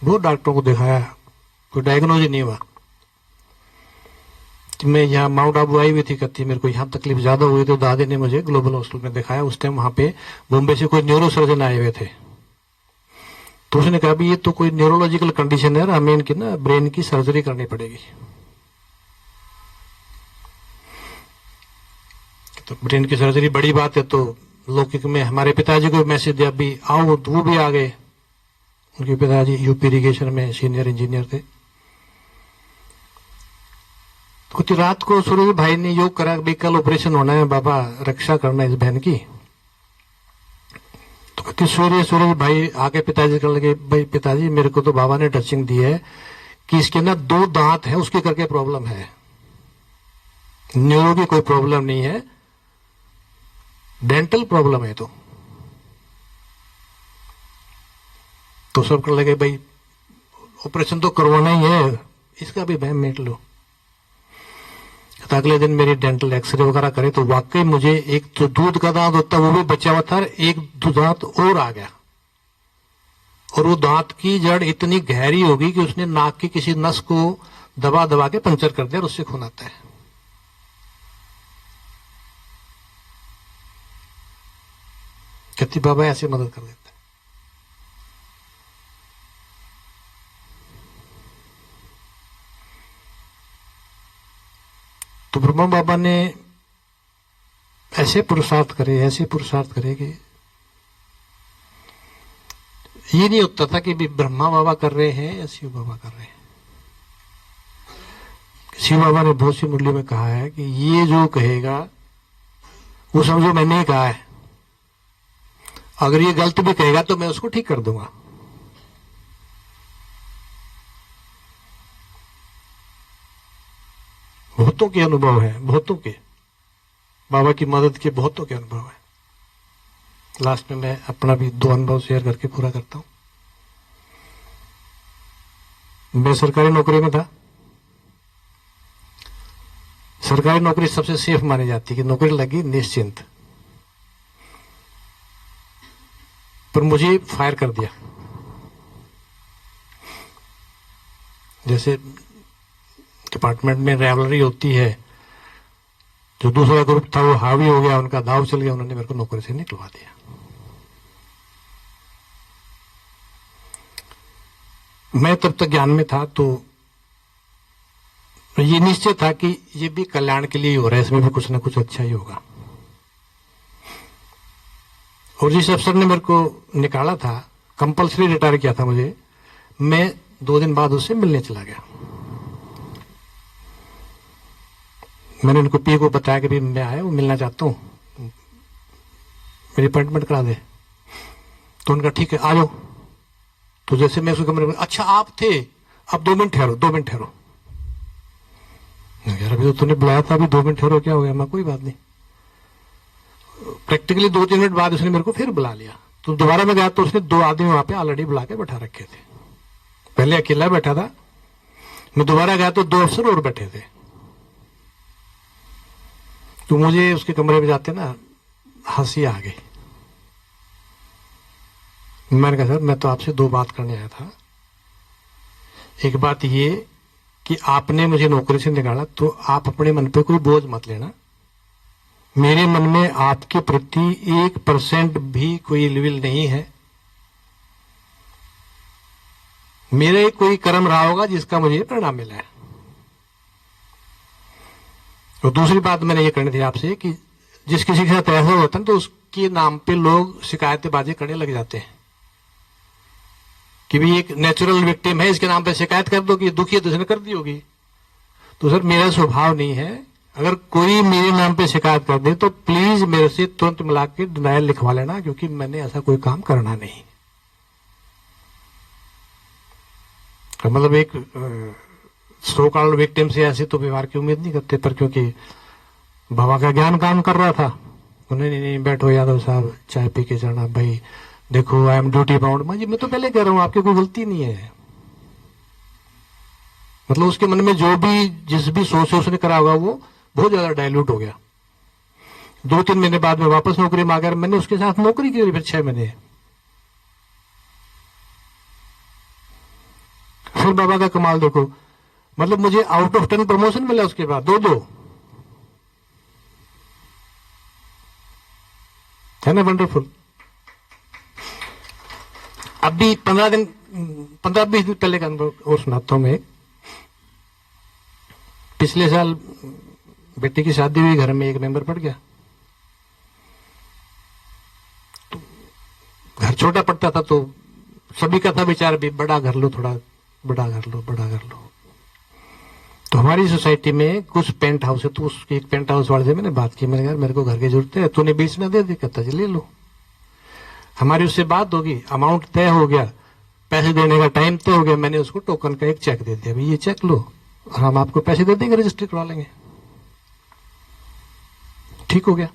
बहुत डॉक्टरों को दिखाया, कोई डायग्नोज ही नहीं हुआ। मैं यहाँ माउंट आबू आई हुई थी, कहती मेरे को यहाँ तकलीफ ज्यादा हुई, तो दादी ने मुझे ग्लोबल हॉस्पिटल में दिखाया। उस टाइम वहां पे बॉम्बे से कोई न्यूरो सर्जन आए हुए थे। तो उसने कहा भी ये तो कोई न्यूरोलॉजिकल कंडीशन है, हमें इनकी ना ब्रेन की सर्जरी करनी पड़ेगी। तो ब्रेन की सर्जरी बड़ी बात है। तो लौकिक में हमारे पिताजी को मैसेज दिया भी आओ, तो वो भी आ गए। उनके पिताजी यूपी इरिगेशन में सीनियर इंजीनियर थे। तो कुछ रात को सूरज भाई ने योग करा, भाई कल ऑपरेशन होना है बाबा, रक्षा करना इस बहन की। तो कहती सूरज भाई आके पिताजी कहने लगे, भाई पिताजी मेरे को तो बाबा ने टचिंग दी है कि इसके ना 2 दांत है, उसके करके प्रॉब्लम है, न्यूरो की कोई प्रॉब्लम नहीं है, डेंटल प्रॉब्लम है। तो सब कहने लगे भाई ऑपरेशन तो करवाना ही है, इसका भी बहन मेट लो। अगले दिन मेरी डेंटल एक्सरे वगैरह करे तो वाकई मुझे एक तो दूध का दांत होता वो भी बचा हुआ था, एक दांत और आ गया। और वो दांत की जड़ इतनी गहरी होगी कि उसने नाक की किसी नस को दबा दबा के पंचर कर दिया और उससे खून आता है। कहती बाबा ऐसे मदद कर देता है। तो ब्रह्मा बाबा ने ऐसे पुरुषार्थ करे कि ये नहीं होता था कि भी ब्रह्मा बाबा कर रहे हैं या शिव बाबा कर रहे हैं। शिव बाबा ने बहुत सी मुरली में कहा है कि ये जो कहेगा वो समझो मैंने ही कहा है, अगर ये गलत भी कहेगा तो मैं उसको ठीक कर दूंगा। बहुतों के अनुभव है, बहुतों के बाबा की मदद के बहुतों के अनुभव है। लास्ट में मैं अपना भी 2 अनुभव शेयर करके पूरा करता हूं। मैं सरकारी नौकरी में था। सरकारी नौकरी सबसे सेफ मानी जाती है कि नौकरी लगी निश्चिंत, पर मुझे फायर कर दिया। जैसे डिपार्टमेंट में राइवलरी होती है, जो दूसरा ग्रुप था वो हावी हो गया, उनका दाव चल गया, उन्होंने मेरे को नौकरी से निकलवा दिया। मैं तब तक ज्ञान में था, तो ये निश्चय था कि ये भी कल्याण के लिए ही हो रहा है, इसमें भी कुछ ना कुछ अच्छा ही होगा। और जिस अफसर ने मेरे को निकाला था, कंपल्सरी रिटायर किया था मुझे, मैं 2 दिन बाद उससे मिलने चला गया। मैंने उनको पी को बताया कि भी मैं आया हूं, मिलना चाहता हूं, मेरी अपॉइंटमेंट करा दे। तो उनका ठीक है आ जाओ। तो जैसे मैं उसके कमरे में, अच्छा आप थे, अब 2 मिनट ठहरो, 2 मिनट ठहरो। यार अभी तो तूने बुलाया था, अभी 2 मिनट ठहरो, क्या हो गया? मैं कोई बात नहीं। प्रैक्टिकली 2-3 मिनट बाद उसने मेरे को फिर बुला लिया। तो दोबारा मैं गया तो उसने 2 आदमी वहां पे ऑलरेडी बुला के बैठा रखे थे। पहले अकेला बैठा था, मैं दोबारा गया तो 2 अफसर और बैठे थे। तो मुझे उसके कमरे में जाते ना हंसी आ गई। मैंने कहा सर मैं तो आपसे 2 बात करने आया था। एक बात ये कि आपने मुझे नौकरी से निकाला तो आप अपने मन पे कोई बोझ मत लेना। मेरे मन में आपके प्रति 1% भी कोई इलविल नहीं है। मेरे कोई कर्म रहा होगा जिसका मुझे परिणाम मिला है। और दूसरी बात मैंने ये करनी थी आपसे कि जिस किसी के साथ ऐसा होता है तो उसके नाम पे लोग शिकायतेबाजी करने लग जाते हैं कि भाई एक नेचुरल विक्टिम है, इसके नाम पे शिकायत कर दो कि दुखी है तो इसने कर दी होगी। तो सर मेरा स्वभाव नहीं है। अगर कोई मेरे नाम पे शिकायत कर दे तो प्लीज मेरे से तुरंत मिला के डिनायल लिखवा लेना, क्योंकि मैंने ऐसा कोई काम करना नहीं। मतलब एक सो कॉल्ड विक्टिम से ऐसे तो व्यवहार की उम्मीद नहीं करते, पर क्योंकि बाबा का ज्ञान काम कर रहा था, उन्हें नहीं बैठो यादव साहब चाय पी के जाना, भाई देखो आई एम ड्यूटी बाउंड। मैं तो पहले कह रहा हूं आपकी कोई गलती नहीं है। मतलब उसके मन में जो भी जिस भी सोच से उसने करा होगा वो बहुत ज्यादा डायल्यूट हो गया। 2-3 महीने बाद में वापस नौकरी मांगा, मैंने उसके साथ नौकरी की फिर 6 महीने। फिर बाबा का कमाल देखो, मतलब मुझे आउट ऑफ 10 प्रमोशन मिला उसके बाद 2-2, है ना वंडरफुल। अभी 15-20 दिन पहले का अनुभव और सुनाता हूं मैं। पिछले साल बेटी की शादी हुई, घर में एक मेंबर पड़ गया। तो घर छोटा पड़ता था तो सभी का था विचार भी बड़ा घर लो, थोड़ा बड़ा घर लो, बड़ा घर लो। तो हमारी सोसाइटी में कुछ पेंट हाउस है, तो उसके एक पेंट हाउस वाले से मैंने बात की, मैंने कहा मेरे को घर की जरूरत है, तूने बीच में दे दी, कहता जी ले लो। हमारी उससे बात होगी, अमाउंट तय हो गया, पैसे देने का टाइम तय हो गया, मैंने उसको टोकन का एक चेक दे दिया, भाई ये चेक लो और हम आपको पैसे दे देंगे, रजिस्ट्री करवा लेंगे। ठीक हो गया।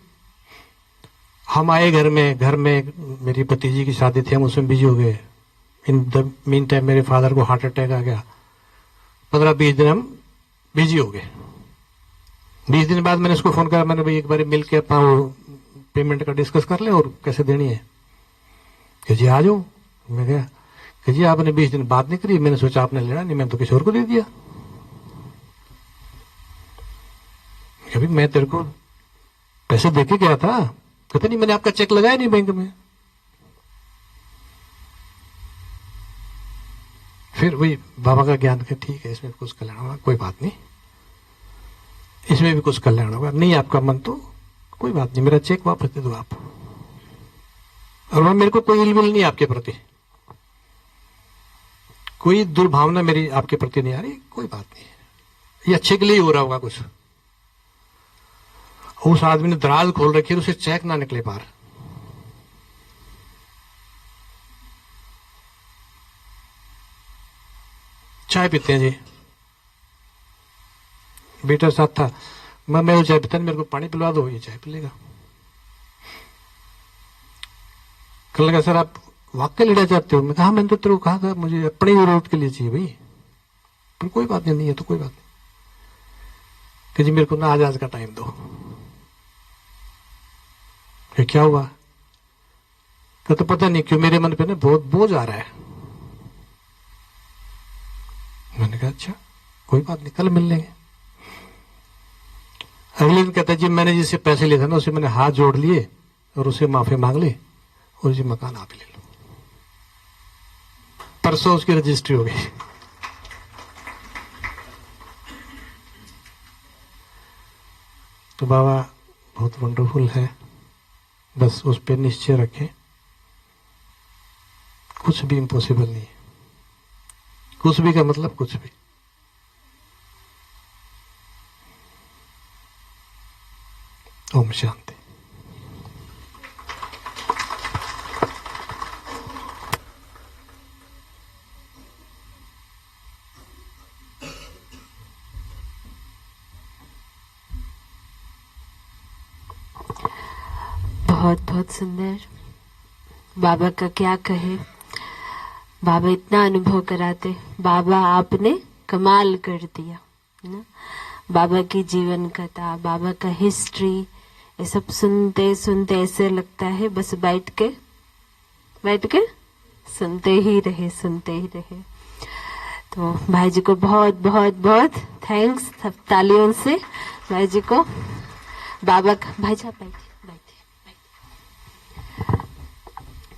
हम आए घर में मेरी भतीजी की शादी थी, हम उसमें बिजी हो गए। इन द मीन टाइम मेरे फादर को हार्ट अटैक आ गया। 15-20 दिन हम बिजी हो गए। 20 दिन बाद मैंने उसको फोन करा, मैंने भाई एक बार मिल के अपना वो पेमेंट का डिस्कस कर ले और कैसे देनी है। कि जी आ जाओ। मैं गया कि जी आपने 20 दिन बात नहीं करी, मैंने सोचा आपने लेना नहीं, मैंने तो किसी और को दे दिया। कभी मैं तेरे को पैसे देके गया था, कहते नहीं मैंने आपका चेक लगाया नहीं बैंक में। फिर वही बाबा का ज्ञान का ठीक है, इसमें कुछ कल्याण होगा, कोई बात नहीं, इसमें भी कुछ कल्याण होगा। नहीं आपका मन तो कोई बात नहीं, मेरा चेक वापस दे दो आप। और वह मेरे को कोई इलविल नहीं आपके प्रति, कोई दुर्भावना मेरी आपके प्रति नहीं आ रही, कोई बात नहीं, ये अच्छे के लिए ही हो रहा होगा कुछ। उस आदमी ने दराज खोल रखी, उसे चेक ना निकले बाहर। चाय पीते हैं जी, बेटा साथ था, मैं वो चाय पीता, मेरे को पानी पिलवा दो, ये चाय पी लेगा। कल लगा सर आप वाकई लेना चाहते हो? मैं कहा मैंने तो तेरे को कहा था मुझे अपनी जरूरत के लिए चाहिए भाई, पर कोई बात नहीं है तो कोई बात नहीं कि जी मेरे को ना आज का टाइम दो। फिर क्या हुआ? तो पता नहीं क्यों मेरे मन पे ना बहुत बोझ आ रहा है। मैंने कहा अच्छा कोई बात नहीं, कल मिल लेंगे। अगले दिन कहता जी मैंने जिससे पैसे लिए थे ना उसे मैंने हाथ जोड़ लिए और उसे माफी मांग ली और जी मकान आप ले लो। परसों उसकी रजिस्ट्री हो गई। तो बाबा बहुत वंडरफुल है, बस उस पर निश्चय रखें, कुछ भी इम्पॉसिबल नहीं है। कुछ भी का मतलब कुछ भी। ओम शांति। बहुत बहुत सुंदर। बाबा का क्या कहे, बाबा इतना अनुभव कराते। बाबा आपने कमाल कर दिया ना। बाबा की जीवन कथा, बाबा का हिस्ट्री, ये सब सुनते सुनते ऐसे लगता है बस बैठ के सुनते ही रहे। तो भाई जी को बहुत बहुत बहुत थैंक्स, सब तालियों से भाई जी को। बाबा का भाई जी आप बैठिए,